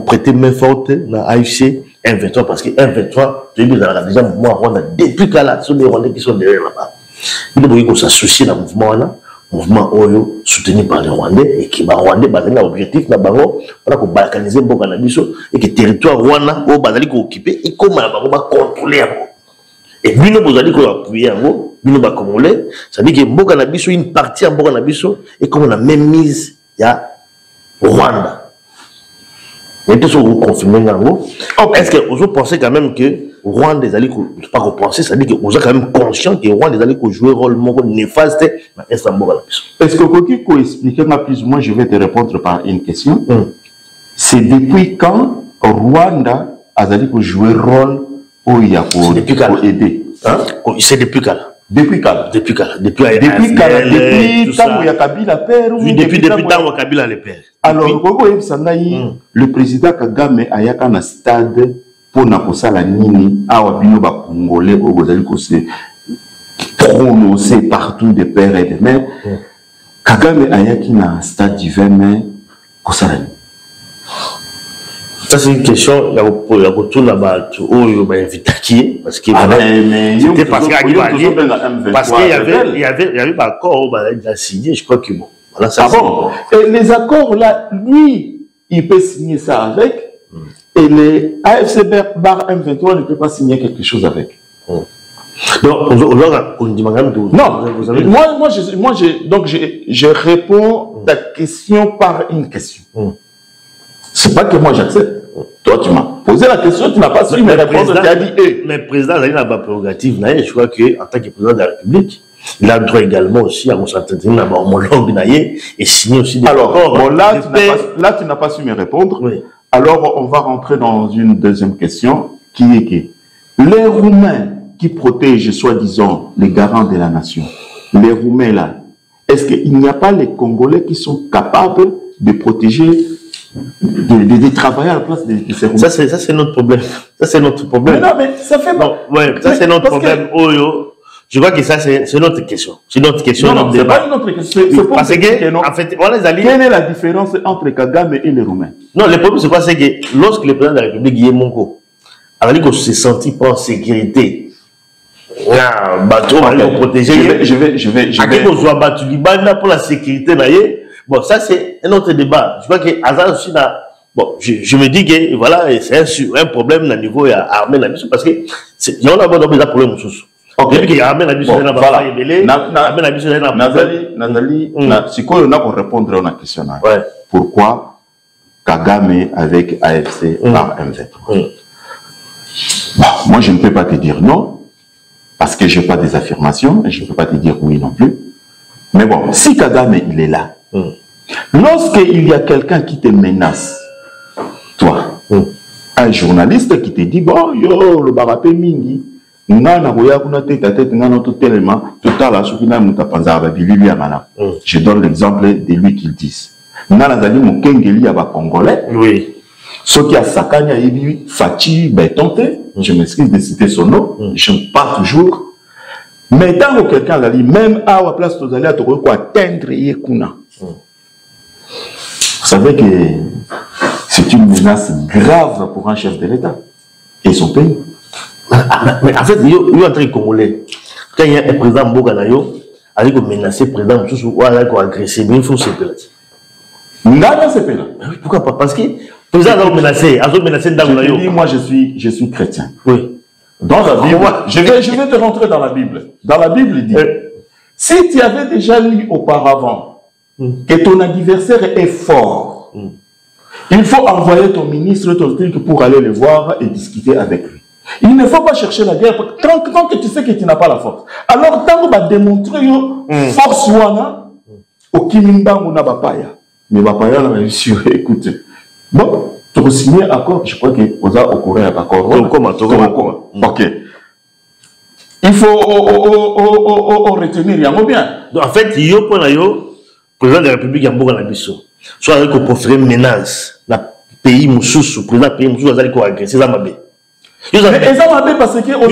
prêter main forte dans l'AFC M23, parce que M23, tu dis, déjà mouvement Rwanda, depuis qu'à là, ce sont des Rwandais qui sont derrière là-bas. Il faut s'associer dans le mouvement là. Mouvement Oyo soutenu par les Rwandais et qui va Rwandais basé dans l'objectif na bango pour balkaniser mboka na biso et que territoire Rwanda au bazali ko occuper et comment na bango ba contrôler yango et bino bozali ko appuyer yango bino ba congolais ça dit que mboka na biso une partie en mboka na biso et comme on a même mise ya Rwanda. Et tout ça vous confirmez yango. Est-ce que vous pensez quand même que Rwanda des alliés, pas qu'on pense, ça dit que vous êtes quand même conscient que Rwanda des alliés jouent un rôle néfaste dans l'Istanbul. Est-ce que Koki peut expliquer plus ou moins, je vais te répondre par une question. C'est depuis quand Rwanda a joué un rôle où il y a pour aider? C'est depuis quand? Depuis quand? Depuis quand? Depuis tant que Kabila père ou depuis tant que Kabila le père. Alors, le président Kagame a eu un stade pour la nini awa bino ba congolais au bozali ko se prononcer partout des pères et des mères. Kagame ayaki na stade du 20 mai kosala. Ça c'est une question ya ko là-bas oyo ba invitaki parce que c'était parce qu'il y avait pas accord ba signé, je crois que bon voilà ça. Et les accords là, lui il peut signer ça avec. Et les AFC Bar M23 ne peut pas signer quelque chose avec. Non, je réponds ta question par une question. C'est pas que moi j'accepte. Toi, tu m'as posé la question, tu n'as pas su me répondre, tu as dit Mais le président, il n'a pas prérogative. Je crois qu'en tant que président de la République, il a le droit également aussi à s'entretenir dans homologue et signer aussi des accords. Bon, là, tu n'as pas su me répondre. Oui. Alors, on va rentrer dans une deuxième question qui est que les Roumains qui protègent, soi-disant, les garants de la nation, les Roumains là, est-ce qu'il n'y a pas les Congolais qui sont capables de protéger, de travailler à la place de ces Roumains? Ça, c'est notre problème. Ça, c'est notre problème. Mais non, mais ça fait pas. Ouais, ça, c'est notre problème. Je crois que ça, c'est notre question. C'est notre question. Non, c'est pas une autre question. C'est pour parce que, en fait, quelle est la différence entre Kagame et les Roumains? Non, le problème, c'est quoi? C'est que lorsque le président de la République, Guillaume Monko, a dit qu'on se sentit pas en sécurité, bateau, on va protéger. Je vais. Pour la sécurité, bon, ça, c'est un autre débat. Je crois que Azar aussi, bon, je me dis que, voilà, c'est un problème au niveau armé, parce que, il y a un problème aussi. Nathalie, si on a répondre à une question. Pourquoi Kagame avec AFC par M23? Moi, je ne peux pas te dire non, parce que je n'ai pas des affirmations, et je ne peux pas te dire oui non plus. Mais bon, si Kagame, il est là, lorsqu'il y a quelqu'un qui te menace, toi, un journaliste qui te dit, bon, yo, le barapé mingi, je donne l'exemple de lui qu'ils disent. Oui. Ce qui a Sakanya, Fati, Betonte, je m'excuse de citer son nom, je ne parle toujours. Mais tant que quelqu'un a dit, même à la place de Zalia, tu peux atteindre Yekuna. Vous savez que c'est une menace grave pour un chef de l'État et son pays. Mais en fait, il y a un truc congolais. Quand il y a un président Mboganayo, il a menacé le président, il a agressé, mais il faut se plaindre. Non, c'est pas là. Pourquoi pas? Parce que Moi, je suis chrétien. Oui. Dans la Bible, je vais te rentrer dans la Bible. Dans la Bible, il dit, si tu avais déjà lu auparavant que ton adversaire est fort, il faut envoyer ton ministre, ton truc pour aller le voir et discuter avec lui. Il ne faut pas chercher la guerre tant que tu sais que tu n'as pas la force. Alors, tant que tu vas démontrer force, au Kimimba, on a Bapaya. Mais Bapaya, on a sûr, écoute. Bon, tu vas signer un accord, je crois que vous avez au Corée un accord. Ok. Il faut retenir, il y a bien. En fait, il y a le président de la République de Mboka soit avec le proféré menace, le pays Moussoussou, le président du pays Moussoussou, il a agressé Zamabé. Mais ils ont parce que on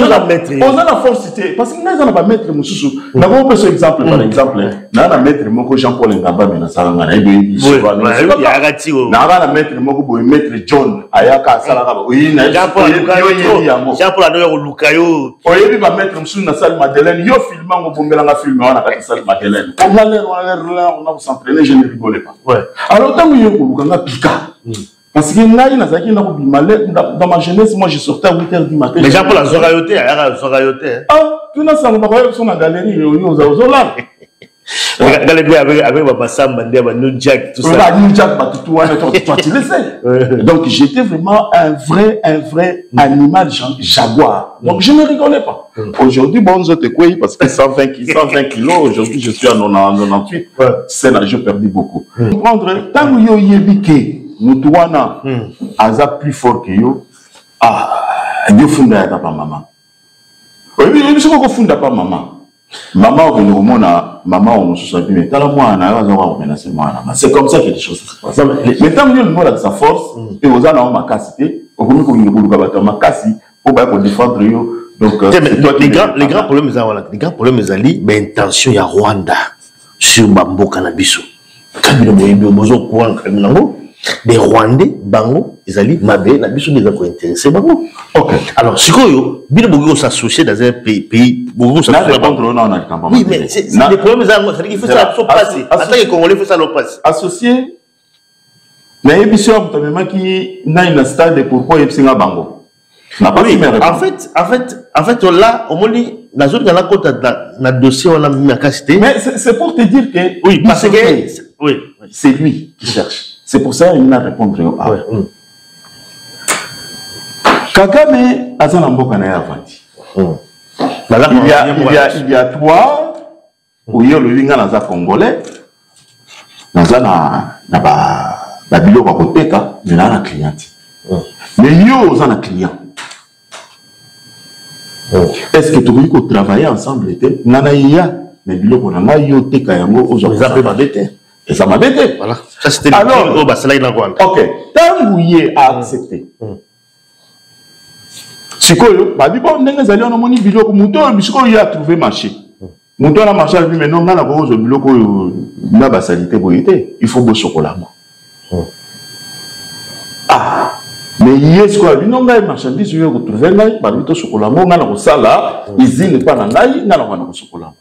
a la force parce que nous pas mettre Moussoussou. Nous avons ce exemple par exemple, nous avons mettre Moko Jean-Paul Ngamba mais na salanga na ibi souvent. Nous avons mettre Moko mettre John Ayaka salanga. Oui, na Jean-Paul Jean-Paul Lukayo. Oyebi ba mettre Moussou na salle Madeleine, yo filmant ngo bombela nga filmer na ka salle Madeleine. On a s'entraîner, je ne rigolais pas. Ouais. Alors tant que yo ko nga pika. Parce que dans ma jeunesse, moi je sortais à 8h du matin. Mais Jean-Paul a zorayoté, il y a zorayoté. Ah, tu n'as pas de la galerie, aux Zola. Avec ma Samba, New Jack, tout ça. New Jack, toi tu le sais. Donc j'étais vraiment un vrai animal jaguar. Donc je ne rigolais pas. Aujourd'hui, bon, je te crois parce que 120 kilos, aujourd'hui je suis à 98. C'est là, j'ai perdu beaucoup. Prendre tant que yo yebike. Moutouana aza plus fort que yo. Yo funda ya papa maman. Oui, je sais pas funda pas maman. Maman au mona, maman on se souvient mais tala moi na aza wa menacer moi. C'est comme ça que les choses se passent. Mais tant que yo a sa force et aux ana ma capacité, au comme ko nguluka bata makasi pour ba ko défendre yo. Donc les grands problèmes ezali intention ya Rwanda sur Mboka na biso. Kabila moyebi bozo ko kabila ngo. Les Rwandais, Bango, ils allaient Mabé, la biche des affaires intéressées, Bango. Ok. Alors, si vous voulez s'associer dans un pays, vous s'associer. Oui, mais c'est des problèmes, il faut ça passer. Attends, les Congolais, il faut ça le passer. Associé, mais il y a qui n'a une stade pourquoi il y a Bango. En fait, là, au moins, la zone de la côte, dans le dossier, on a mis ma capacité. Mais c'est pour te dire que. Oui, parce que. Oui. C'est lui qui cherche. C'est pour ça qu'il n'a répondu à Kagame a un mboka na avandi. Il y a toi, où il y a le linga naza congolais, naza na ba biloko koteka, mais na cliente. Mais yo oza na client. Est-ce que tu veux travailler ensemble était nana iya mais biloko na nga yo teka yango aujourd'hui ça peut m'embêter. Et ça m'a bêté. Voilà. Ça c'était alors, ok. Tant que vous a accepté. Si vous avez dit biloko, il a trouvé marché. Mouton a marché avec lui, mais non, on a un biloko, na basalité boyete. Il faut beau chocolat. Ah, mais yes quoi, lui non, il marchandise, il a retrouvé là, il a chocolat. On a un sala, usine pas dans l'ail, il a un chocolat.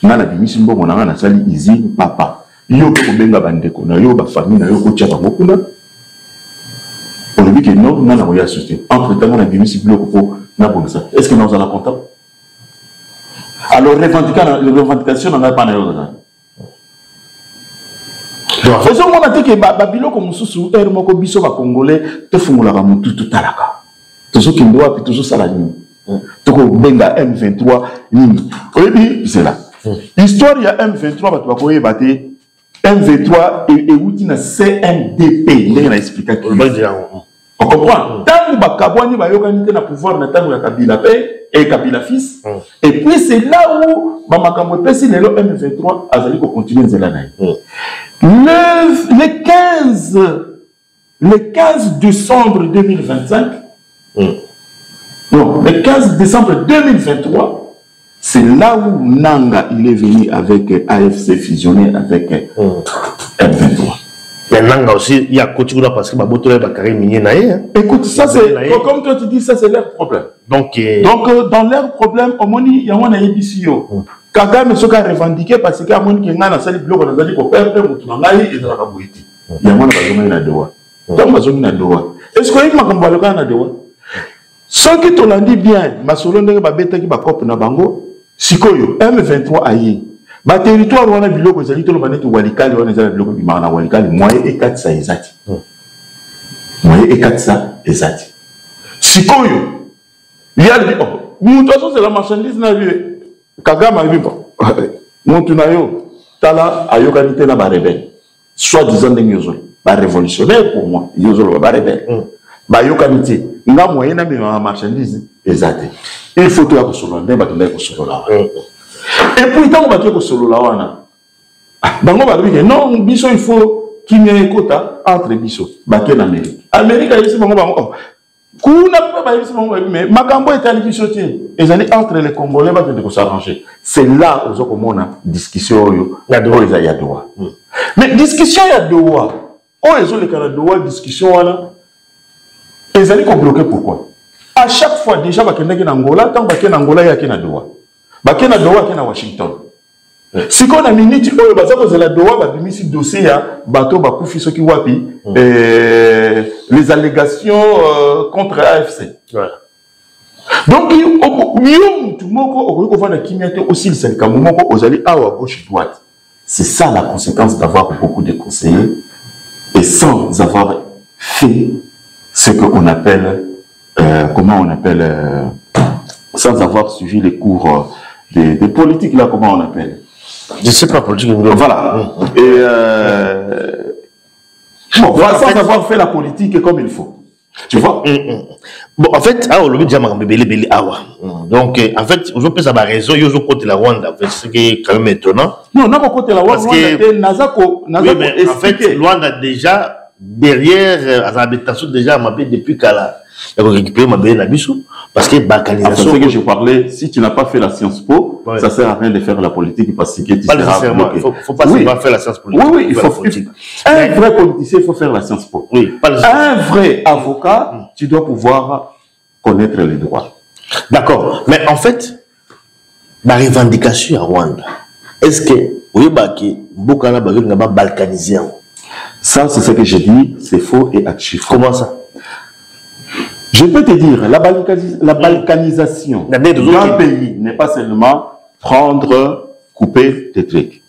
Nana bimisi mbongo na ngana sali izine papa yo ko benga bandeko na yo ba famille na yo ko tia bango kuna on dit que non nana ko ya société entre temps na bimisi bloko ko na bonsa est-ce que nous allons content alors revendication na pas na yo na faisons mon attaque que ba biloko mususu er moko biso ba congolais te fungula ba mutu tutalaka tozo kindo api tozo sala ni toko benga M23 nini oyebi c'est là. L'histoire, il y a M23, M23 et outil na CNDP. Il a expliqué. On comprend. Tant que Kabouani va y avoir pouvoir na tant que Kabila paix et Kabila fils. Et puis c'est là où Bamakambo Pessi le M23 a zali ko continuer de l'année. Le 15 décembre 2025. Non, le 15 décembre 2023. C'est là où Nanga il est venu avec AFC fusionné avec M23. Mais Nanga aussi, il y a Kotikuna parce que Baboto est Bakari Minier Naé. Écoute, ça c'est, comme toi tu dis, ça c'est leur problème. Donc dans leur problème, au moins il y a un édition. Kagame se revendiqué parce qu'il y a un qui a un sali bloc, on a dit qu'on perd, on a dit et dans la Kabouiti. Il y a un qui a un droit. Donc, est-ce que vous avez dit ce qui te dit bien, ma solonde ba beta ki ba cop na bango, sikoyo M23 ayi. Ba territoire wana biloko ezali to lobane to walikali wana ezali biloko bi na walikali moyen et 400 ezati. Moyen et 400 ezati. Sikoyo il y a le nous toute façon c'est la marchandise na vie Kagame a vu montu na yo tala ayokanité na ba rebelle. Soit disant des ba révolutionnaire pour moi, yozolo ba rebelle. Ba yokanité nga moyen na bima marchandise ezate il faut to ya kosolo ndemba to ndai kosolo la et puis tant ba to kosolo la wana bango ba biké non biso il faut kimia ekota entre biso ba ke na Amérique ici bango kuna ba ici bango mais makambo etali biso tie ezali entre les Congolais ba de s'arranger c'est là où okomona discussion yo na do ezali ya droit mais discussion ya droit o ezo le kana droit discussion wana. Ils allaient bloquer pourquoi? À chaque fois, déjà, il y a Angola, tant qu'il y a Angola, il y a Doha. Il y a Doha, il y a Washington. Si on a une minute, il y a Doha, il y a un dossier, bateau, les allégations contre AFC. Donc, c'est ça la conséquence d'avoir beaucoup de conseillers et sans avoir fait ce qu'on appelle, comment on appelle, sans avoir suivi les cours des politiques, là, comment on appelle? Je ne sais pas, politique. Voilà. Et bon, voilà, sans avoir fait la politique comme il faut. Tu vois? Bon, en fait, donc, en fait, on peut avoir raison, ils ont côté la Rwanda, en fait, ce qui est quand même étonnant. Non, non, côté la Rwanda, parce que, mais en fait, Rwanda déjà, derrière l'habitation déjà depuis Kala, il a récupéré ma belle Nabissou parce que balkanisation. C'est ce que je parlais. Si tu n'as pas fait la Sciences Po, ouais, ça sert à rien de faire la politique parce que tu pas nécessairement. Il faut pas seulement faire la science politique. Oui, il faut politique. Un vrai politicien, il faut faire la Sciences Po. Oui, un vrai avocat, tu dois pouvoir connaître les droits. D'accord. Mais en fait, la revendication à Rwanda, est-ce que vous voyez Mbokana va balkaniser? Ça, c'est ce que j'ai dit, c'est faux et archi-faux. Comment ça? Je peux te dire, la balkanisation d'un pays n'est pas seulement prendre, couper des trucs.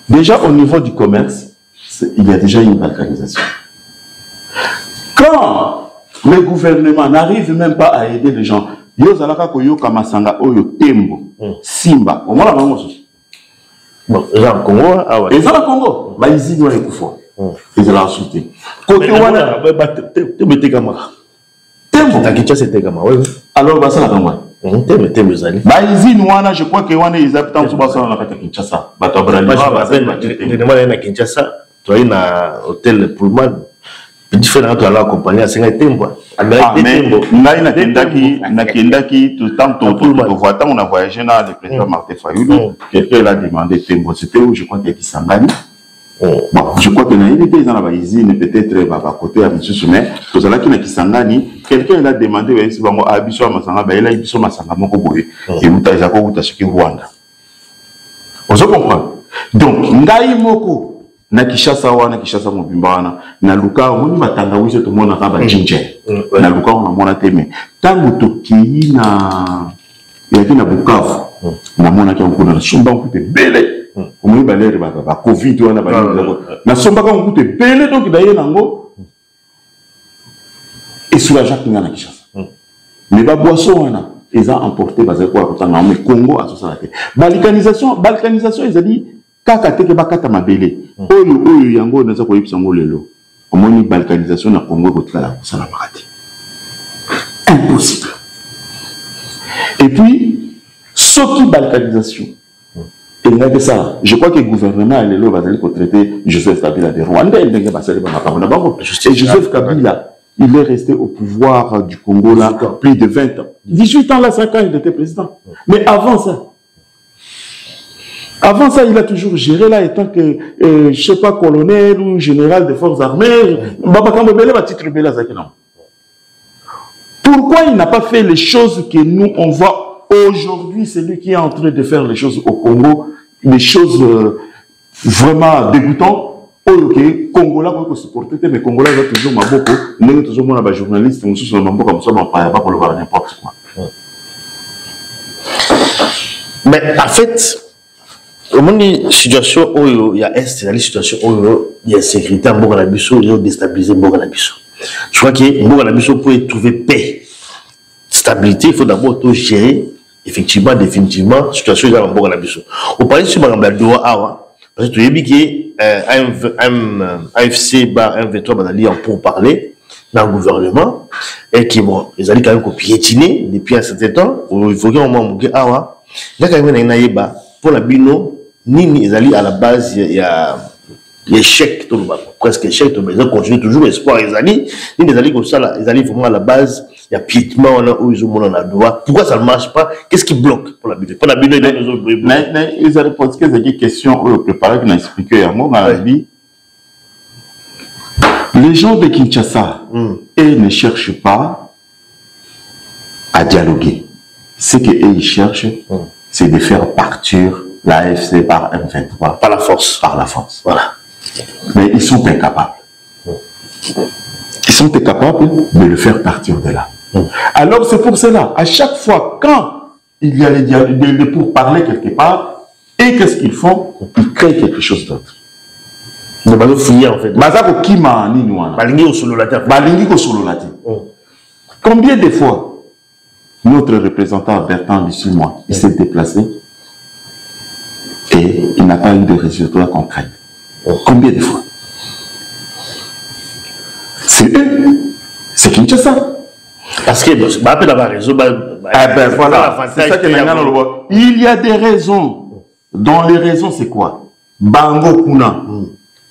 Déjà, au niveau du commerce, il y a déjà une balkanisation. Quand le gouvernement n'arrive même pas à aider les gens, Yozalaka Koyoka Masanga Oyo Tembo, Simba, au moins la maman aussi. Bon, les gens au Congo, ah ouais. Les gens au Congo, bah ils y doivent être forts. Ils ont insulté. Côté Wana, alors, bah ça la Congo. Bah ils y Wana, je crois que Wana ils habitent en Kinshasa, on a fait Kinshasa. Bah tu as Kinshasa, tu as un hôtel Pullman. Différent de la compagnie à Singatembo. Mais Nakendaki, tout le temps, on a voyagé dans le président Martin Fayoulou. Quelqu'un l'a demandé Tembo. C'était où je crois qu'il y a Kisangani. Bon, je crois que il était dans la usine, peut-être à côté à M. Soumet. Tout ça là qui n'a Kisangani. Quelqu'un l'a demandé si on a Abisso Masanga, il a Abisso Masanga Mokoboé. Et vous avez Outa Rwanda. On se comprend. Donc, Ngai Moko. Na Kinshasa wana Kinshasa mobimba wana na luka moni matanga wiso to mona ka ba ginger na luka on mona teme tango to ki na ya kina Bukavu na mona ki on na somba on peut belé on moni balere ba covid wana ba na somba ka on peut belé donc d'ailleurs nango et sur la Jacques na Kinshasa mais ba boisson wana ils ont emporté bazé quoi kotanga mais Congo a ça la balkanisation ils a dit kaka teke bakata mabele oyo yango naza ko yebisa ngo lelo omoni balkanisation na Congo ko tala ça na marati impossible. Et puis ce qui balkanisation et là que ça je crois que le gouvernement lelo va aller traiter Joseph Kabila de Rwanda et ndenge basali ba makambo bango et Joseph Kabila il est resté au pouvoir du Congo là plus de 20 ans 18 ans là 5 ans il était président mais avant ça, il a toujours géré là, étant que, je sais pas, colonel ou général des forces armées. Pourquoi il n'a pas fait les choses que nous, on voit aujourd'hui, c'est lui qui est en train de faire les choses au Congo, les choses vraiment dégoûtantes. ok, Congolais peut supporter, mais Congolais va toujours maboko, nous toujours monaba journaliste, nous sommes maboko comme ça, on pas pour le voir n'importe quoi. Mais en fait, au moment de situation où il y a une situation où il y a sécurité en Boganabiso, il y a déstabilisé Boganabiso. Je crois que Boganabiso peut trouver paix, stabilité, il faut d'abord tout gérer, effectivement, définitivement, la situation est en Boganabiso. On parle sur Maramba Doha Awa, parce que tu as dit que AFC bar M23 Badali en pour parler dans le gouvernement, et qui bon, ils allaient quand même piétiner depuis un certain temps, il faut qu'il y ait un moment où Awa, il y a quand même un aïeba pour la bino. Nini, ils allaient à la base, il y a l'échec, presque échec, ils ont continué toujours l'espoir, ils allaient comme ça, ils allaient vraiment à la base, il y a piétement, où ils ont la droit. Pourquoi ça ne marche pas? Qu'est-ce qui bloque pour la bino? Pour la bino, ils ont posé des questions, eux, préparées, qu'on a expliqué à moi, dans la vie. Les gens de Kinshasa, ils ne cherchent pas à dialoguer. Ce qu'ils cherchent, c'est de faire partir la AFC par M23. Par la force. Par la force. Voilà. Mais ils sont incapables. Ils sont incapables de le faire partir de là. Alors c'est pour cela, à chaque fois, quand il y a les dialogues pour parler quelque part, et qu'est-ce qu'ils font? Ils créent quelque chose d'autre. Ils vont fouiller en fait. Combien de fois notre représentant Bertrand Bissimois, il s'est déplacé et il n'a pas eu de résultats concrets. Combien de fois? C'est eux, c'est Kinshasa. Parce que voilà, c'est ça que nous voit. Il y a des raisons. Dans les raisons, c'est quoi? Bango Kuna,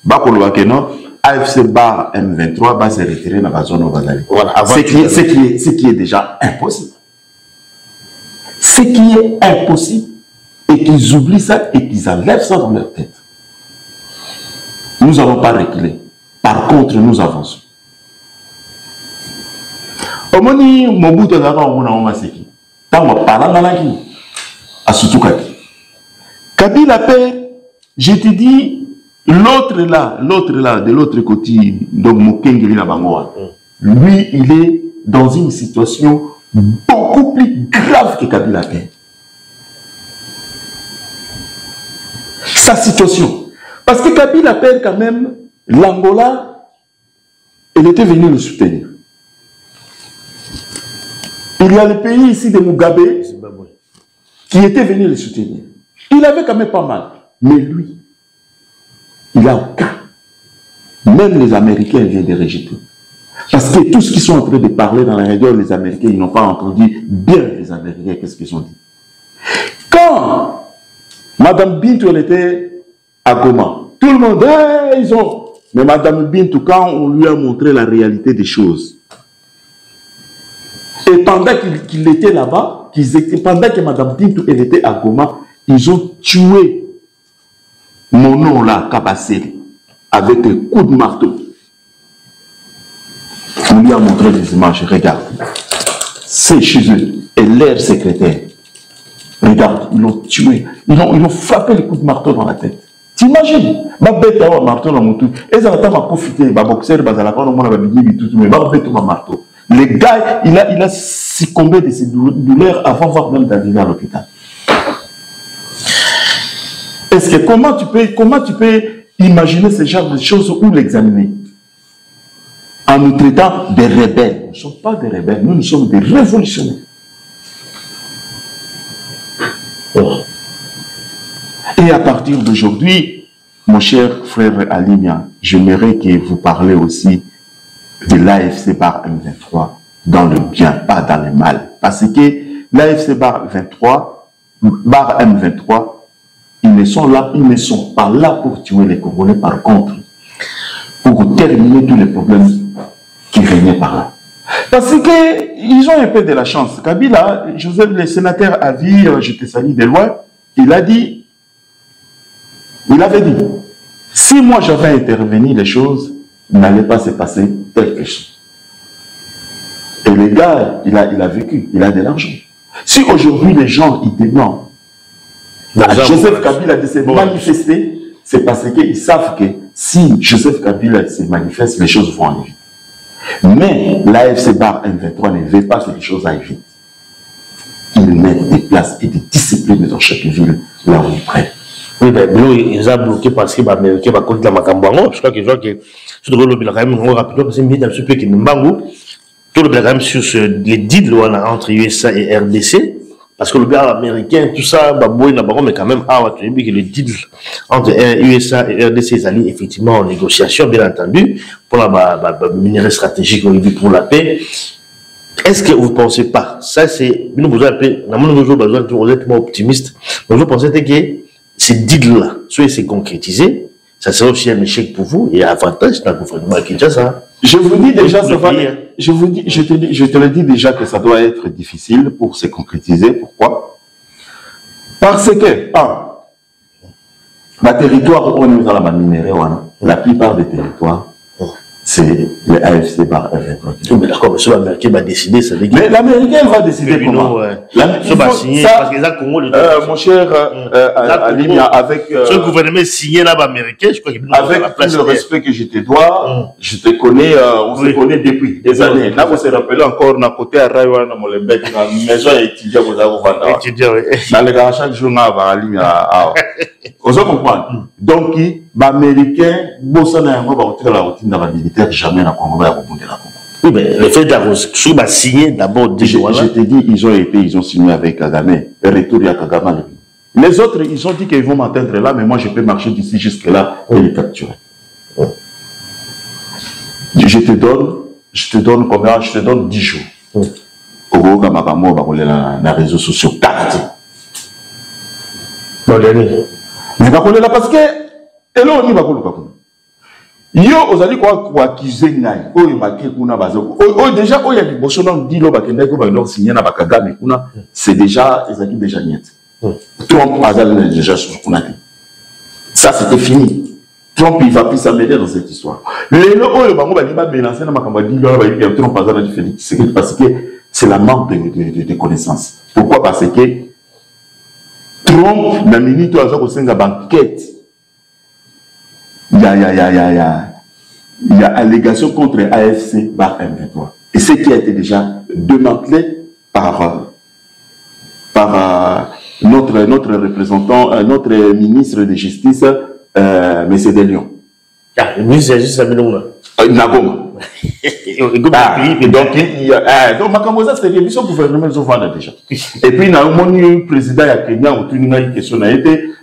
Bakolo Keno, AFC bar M23 va se retirer dans la zone où on va aller. Ce qui est déjà impossible. Ce qui est impossible, et qu'ils oublient ça et qu'ils enlèvent ça dans leur tête. Nous n'allons pas reculer. Par contre, nous avançons. Omoni Mobutu d'abord on a omaseki. Tant on parle dans la vie. À Sutukaki. Kabila père, je te dis, l'autre là, de l'autre côté, donc Mokengeli na Bangoa, lui, il est dans une situation beaucoup plus grave que Kabila père. Sa situation. Parce que Kabila père quand même, l'Angola, elle était venue le soutenir. Il y a le pays ici de Mugabe qui était venu le soutenir. Il avait quand même pas mal. Mais lui, il a aucun. Même les Américains viennent de rejeter. Parce que tout ce qu'ils sont en train de parler dans la région, les Américains, ils n'ont pas entendu bien les Américains, qu'est-ce qu'ils ont dit. Quand Madame Bintou, elle était à Goma, tout le monde, hey, ils ont... Mais Madame Bintou, quand on lui a montré la réalité des choses, et pendant qu'il était là-bas, pendant que Madame Bintou, elle était à Goma, ils ont tué mon nom là, Kabassé, avec des coups de marteau. On lui a montré les images, regarde. C'est chez eux. Et leur secrétaire. Regarde, ils l'ont tué. Ils ont frappé les coups de marteau dans la tête. T'imagines? Ma bête a un marteau dans mon tout. Et ça n'a pas profité. Ma boxeur, ma marteau. Le gars, il a succombé de ses douleurs avant même d'arriver à l'hôpital. Est-ce que comment tu peux imaginer ce genre de choses ou l'examiner? En nous traitant de rebelles. Nous ne sommes pas des rebelles, nous sommes des révolutionnaires. Oh. Et à partir d'aujourd'hui, mon cher frère Alimia, j'aimerais que vous parlez aussi de l'AFC bar M23 dans le bien, pas dans le mal. Parce que l'AFC bar M23, ils ne sont pas là pour tuer les Congolais, par contre, pour terminer tous les problèmes qui régnaient par là. Parce qu'ils ont un peu de la chance. Kabila, Joseph, le sénateur à vie, je te salue de loin, il avait dit, si moi j'avais intervenu, les choses n'allaient pas se passer telle chose. Et le gars, il a vécu, il a de l'argent. Si aujourd'hui les gens, ils demandent à Joseph Kabila de se manifester, c'est parce qu'ils savent que si Joseph Kabila se manifeste, les choses vont aller vite. Mais l'AFC Bar M23 ne veut pas que les choses aillent vite. Ils mettent des places et des disciplines dans chaque ville, là où ils prennent. Oui, mais ils ont bloqué parce que les Américains vont contre la Macambango. Je crois que je dois le quand même rapidement parce que c'est un peu qui me mangue. Tout le quand même sur les deals entre USA et RDC. Parce que le gars américain, tout ça, mais quand même, que le deal entre USA et RDC, ils allaient effectivement en négociation, bien entendu, pour la minerai stratégique pour la paix. Est-ce que vous ne pensez pas, ça c'est, nous vous appelez, vous êtes optimiste, mais vous pensez que ces deals-là, soit c'est concrétisé, ça serait aussi un échec pour vous et un avantage dans le gouvernement Kinshasa. Je vous dis déjà, ça va, je te le dis déjà que ça doit être difficile pour se concrétiser. Pourquoi? Parce que, le territoire où on est dans la minérée, la plupart des territoires, c'est le AFC Bar M23. Mais d'accord, mais l'Américain va décider, ça veut dire. Mais l'Américain va décider comment? Mon cher Alimia, avec ce gouvernement signé là-bas américain, je crois qu'il avec tout le respect que je te dois, je te connais, on se connaît depuis des années. Là, vous se rappelez encore, à côté à Raïwa, dans mon bec, dans la maison étudiant, vous avez vendu. Étudiant, oui. Dans les gars, chaque jour, on va Alimia. Vous comprendre? Donc, les Américains, Bossana, on va retirer la routine dans la militaire, jamais dans le Congo, va rebondir la Congo. Oui, mais le fait d'avoir signé d'abord, je te dis, ils ont signé avec Kagame, retour à Kagame. Les autres, ils ont dit qu'ils vont m'atteindre là, mais moi, je peux marcher d'ici jusque-là et les capturer. Je te donne combien? Je te donne 10 jours. Au Goga Makamo, on va dans les réseaux sociaux. Mais parce que, et là, on y va yo ozali quoi accuser ngai oyo baké kuna bazo déjà oyo ya liboso na ndilo bakende ko ba leur signer na bakagame kuna c'est déjà ezaki déjà net. Trump azali déjà sur kuna. Ça c'était fini. Trump il va plus s'amener dans cette histoire. Lelo oyo bango ba liba melancer na makamba ndilo ba liba Trump azali Félix c'est parce que c'est la manque de connaissances. Pourquoi? Parce que Trump na minute azo ko senga banquette. Il y a allégation contre AFC Bar M23. Et ce qui a été déjà démantelé par notre représentant, notre ministre de Justice, M. Delion. Le ministre de Justice, Nagoma. Donc, Makamosa, c'est bien, le gouvernement est déjà. Et puis, il y a un président de Kenya, une question a été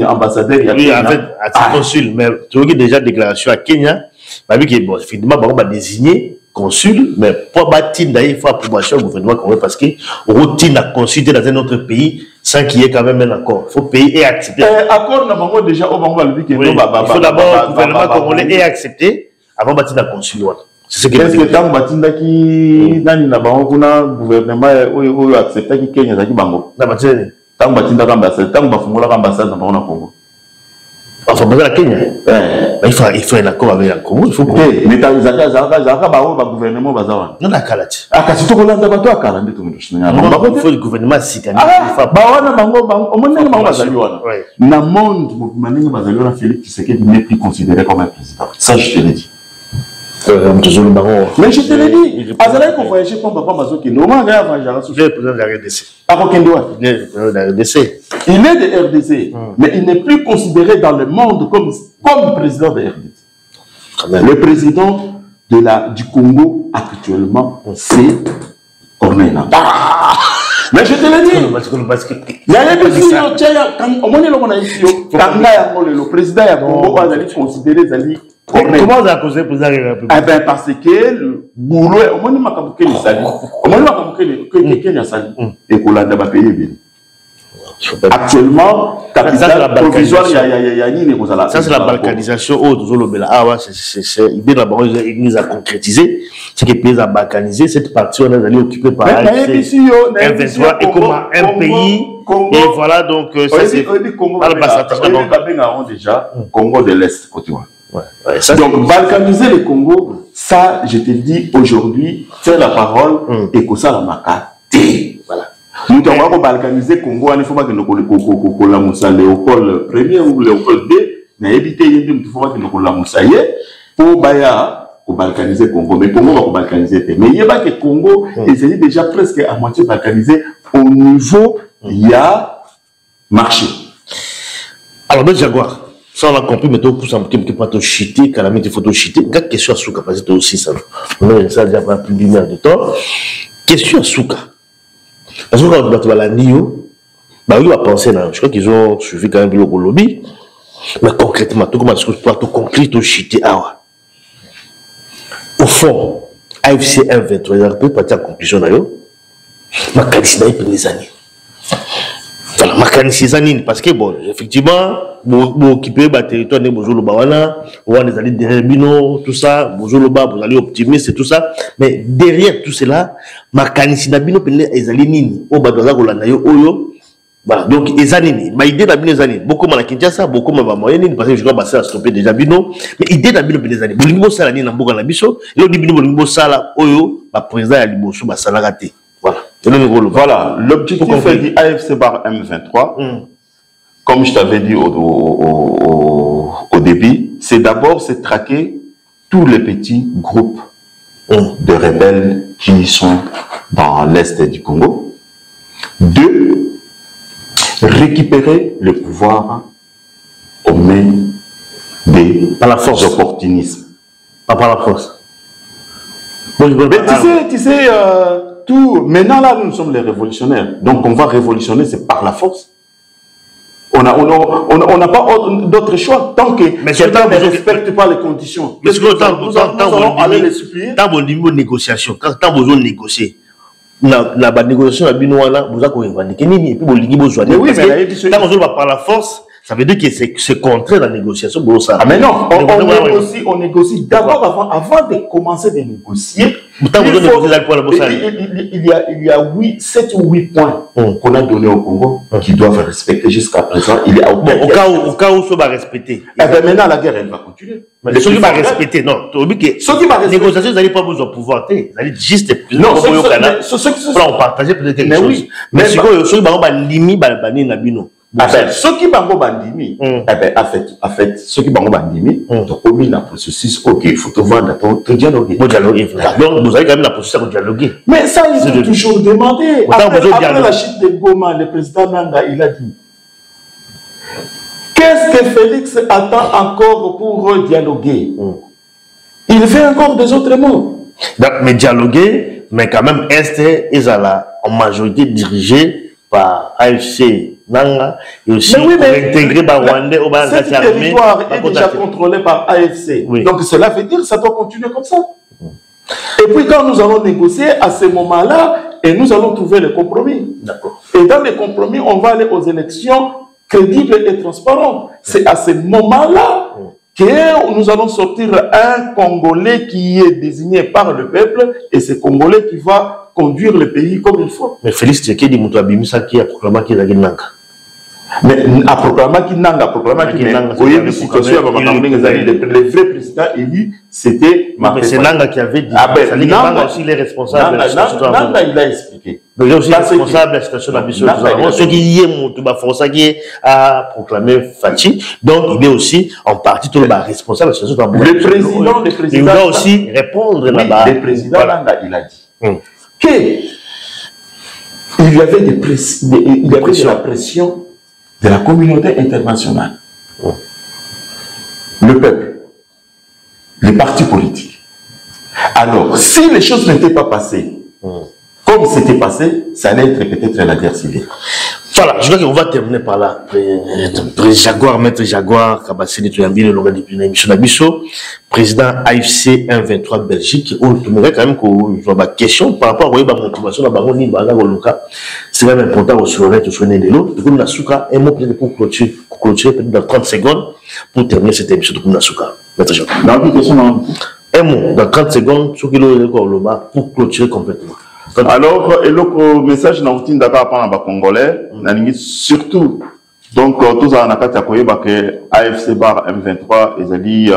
ambassadeur. Oui, en fait, à consul, mais tu vois déjà déclaration à Kenya, bon, effectivement, on va désigner consul, mais pour bâtir il faut approbation au gouvernement congolais parce que routine à consulter dans un autre pays sans qu'il y ait quand même un accord. Il faut payer et accepter. Accord, normalement, déjà, il faut d'abord le gouvernement congolais et accepter avant de bâtir la consul. C'est ce que est-ce que tant que qui nani na bango kuna gouvernement oyo accepta ki Kenya zaki bango na batene tant batinda ambassade tant bafungola ambassade na bango na Congo enfin dans la Kenya il faut un accord avec la Congo il faut mais tant zaka bango ba gouvernement bazawa non la kalati akati to kolanda bato akala ndeto ndoshinga il faut le gouvernement sikani ba wana bango au moins bango bazali wana na monde maninga bazali wana Félix Tshisekedi n'est plus considéré comme un président ça je te l'ai dit. Mais je te l'ai dit, Azalaï qu'on voyageait comme papa Mazoki, normalement, il est président de la RDC. Il est de RDC, mais il n'est plus considéré dans le monde comme président de RDC. Le président du Congo actuellement, c'est Corneille Nangaa. Mais je te l'ai dit, il y a des pays, le président du Congo est considéré comment on a causé pour ça? Eh bien, parce que le boulot, au moins, il y a sali. Au moins, il y a sali. Et qu'on l'a d'abord payé. Actuellement, capital provisoire, il y a ni négociation. Ça, c'est la balkanisation. Il nous a concrétisé. C'est que les pays ont balkanisé. Cette partie, on est allé occuper par M23 et comme un pays. Et voilà, donc, ça, c'est déjà Congo de l'Est, Côte d'Ivoire. Donc, balkaniser le Congo, ça, je te dis aujourd'hui, c'est la parole et que ça la macate. Voilà. Nous devons balkaniser le Congo, il ne faut pas que nous Léopold Ier ou Léopold II, na éviter yindi mutu faut que la moussaye pour baya au balkaniser Congo, mais Congo va balkaniser. Mais il y a que Congo est déjà presque à moitié balkanisé au niveau il y a marché. Alors ben Jaguar, ça on a compris, mais tu peux un petit peu pas chuter, quand il faut chuter. Quelle question à Souka, parce que aussi ça, on a ça déjà pas plus d'une heure de temps. Question à Souka. Parce que quand tu vas la Nio, bah oui, on va penser là. Je crois qu'ils ont suivi quand même le lobby, mais concrètement, tout comment est-ce que tu peux conclure ton chuter ah. Au fond, AFC 1-23, il a pu partir en conclusion d'ailleurs. Ma candidat pour les années. Voilà, ma candidat parce que bon, effectivement, vous occupez le territoire de Bozolo Bawana, vous allez derrière Bino, tout ça, Bozolo Ba, vous allez optimiste et tout ça. Mais derrière tout cela, ma candidat Bino, ils allaient nini, au Badoza Golanayo, Oyo. Voilà, donc, les années, ma idée d'abino les années, beaucoup de Kinshasa, beaucoup de moyenne, parce que je dois stopper déjà bino, mais idée d'abino les années, Bolingo Sala ni Namboga Nabiso, et l'autre Bolingo Sala, Oyo, ma président à Liboso, ma Salagate. Voilà. Voilà, l'objectif du AFC bar M23, comme je t'avais dit au début, c'est d'abord se traquer tous les petits groupes de rebelles qui sont dans l'est du Congo. 2, récupérer le pouvoir aux mains des opportunistes. Pas par la force. Mais tu sais, tout. Maintenant, là, nous sommes les révolutionnaires. Donc, on va révolutionner, c'est par la force. On n'a pas d'autre choix. Tant que quelqu'un ne respecte pas les conditions. Mais nous allons aller les supplier. Tant que vous négociation, quand vous négociez, la négociation à Binoana, vous avez revendiqué, et puis vous avez besoin de. Oui, mais quand vous par la force, ça veut dire que c'est contre la négociation. Ah, mais non, on négocie d'abord avant de commencer de négocier. Il y a 7 ou 8 points qu'on a donnés au Congo qui doivent respecter jusqu'à présent. Il est au cas où ça va respecter. Maintenant, la guerre, elle va continuer. Mais ceux qui vont respecter, non. Ceux qui vont respecter. Négociation, vous n'allez pas besoin de pouvoir. Vous allez juste. Non, on partageait peut-être quelque chose. Mais ceux qui vont limiter la bino. Ceux qui vont bandimi, en fait, ceux qui vont bandimi, donc au milieu de processus, ok, il faut te vendre, te dialoguer. Donc vous avez quand même la possibilité de dialoguer. Mais ça, ils ont toujours demandé. Après la chute de Goma, le président Nanga, il a dit, qu'est-ce que Félix attend encore pour dialoguer? Il fait encore des autres mots. Mais dialoguer, mais quand même, ils sont en majorité dirigés par AFC. Et aussi mais oui, mais intégrer Rwandais au Bas cet territoire est déjà contrôlé par AFC. Oui. Donc cela veut dire que ça doit continuer comme ça. Et puis quand nous allons négocier à ce moment-là, et nous allons trouver le compromis. Et dans les compromis, on va aller aux élections crédibles et transparentes. C'est à ce moment-là que nous allons sortir un Congolais qui est désigné par le peuple, et c'est Congolais qui va conduire le pays comme il faut. Mais Félix Tshisekedi Moutouabimisa qui a proclamé qu'il a gagné. Mais à proclamer qu'il n'a pas proclamé qu'il n'a pas le vrai président élu, c'était mais c'est Nanga qui avait dit. Nanga aussi les responsables. Nanga il a expliqué. Donc il est aussi responsable de la situation de la mission. Ce qui est a proclamé Fachi, donc il est aussi en partie tout le responsable de la situation de la mission. Le président. Il doit aussi répondre là-bas. Le président Nanga il a dit qu'il y avait de la pression de la communauté internationale, le peuple, les partis politiques. Alors, si les choses n'étaient pas passées comme c'était passé, ça allait être peut-être la guerre civile. Voilà, je crois qu'on va terminer par là. Jaguar, maître Jaguar, Kabassini Touyambi, le langage de l'émission d'Abisso, président AFC 1-23 Belgique, où tu me quand même que je vais question par rapport à la motivation de la baronne Nimbanga, c'est quand même important au soleil, au soleil de l'eau. Du coup, Nasuka, un mot peut-être pour clôturer peut-être dans 30 secondes pour terminer cette émission de Nasuka. Maître Jaguar. Un mot, dans 30 secondes, sur pour clôturer complètement. Alors, le message n'a pas d'abord pour les Congolais, surtout, donc, tous en a que AFC bar M23, ils ont dit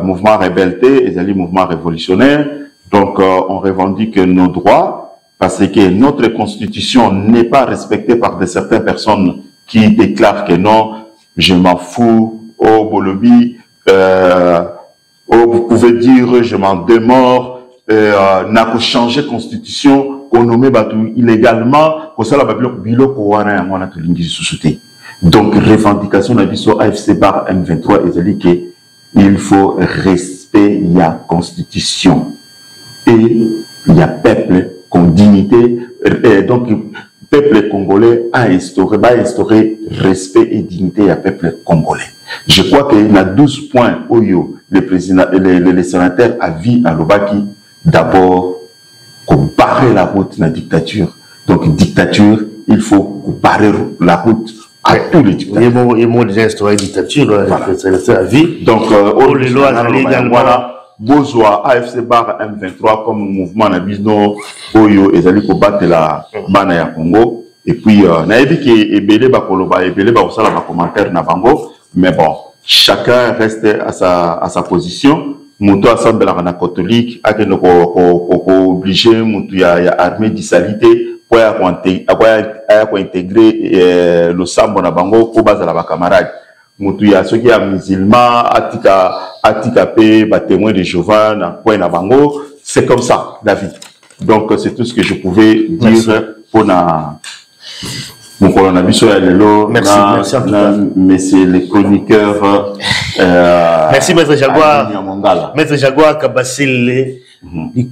mouvement rebelleté, ils ont dit mouvement révolutionnaire. Donc, on revendique nos droits parce que notre constitution n'est pas respectée par certaines personnes qui déclarent que non, je m'en fous au Bolobi, vous pouvez dire, je m'en démords, n'a pas changé constitution, qu'on nommait Batou illégalement, qu'on s'est la bilo Kowana, on a tout l'ingénieur. Donc, revendication de la AFC bar M23 est dit qu'il faut respect, il y a constitution. Et il y a peuple, con dignité, donc, peuple congolais a instauré respect et dignité à peuple congolais. Je crois qu'il y a 12 points où le sénateur a vu à l'Obaki, d'abord, qu'on barre la route de la dictature. Donc, dictature, il faut barrer la route à tous les dictateurs. Il y a déjà instauré une dictature, le sénateur a vu. Donc, les lois également. Bozwa AFC bar M23 comme mouvement na bisno oyo ezali ko battre la bana ya Congo et puis na yebi ke ebele ba koloba ebele ba osala ba commentaire na bango mais bon chacun reste à sa position muto assemblera na catholique akende ko obligé muto ya armée d'isalité pour ya intégrer le sambo na bango ko bazala ba camarades mutu ya soki ya musulman atika pe ba témoin de Jéhovah na point na bango c'est comme ça David. Donc c'est tout ce que je pouvais dire pour na mon coronavirus ya lelo. Merci monsieur le chroniqueur merci maître Jaguar. Maître Jaguar Kabasile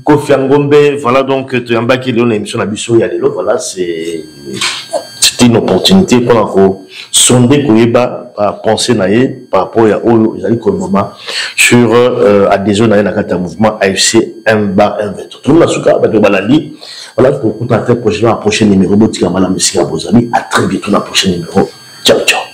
Kofi Ngombe, voilà donc tu as embarqué dans l'émission Nabiso ya lelo, voilà c'était une opportunité pour la sonder Koyeba penser par rapport à Oyo sur adhésion à un mouvement AFC M23. Tout le monde voilà pour contacter le prochain numéro. À très bientôt dans le prochain numéro. Ciao, ciao.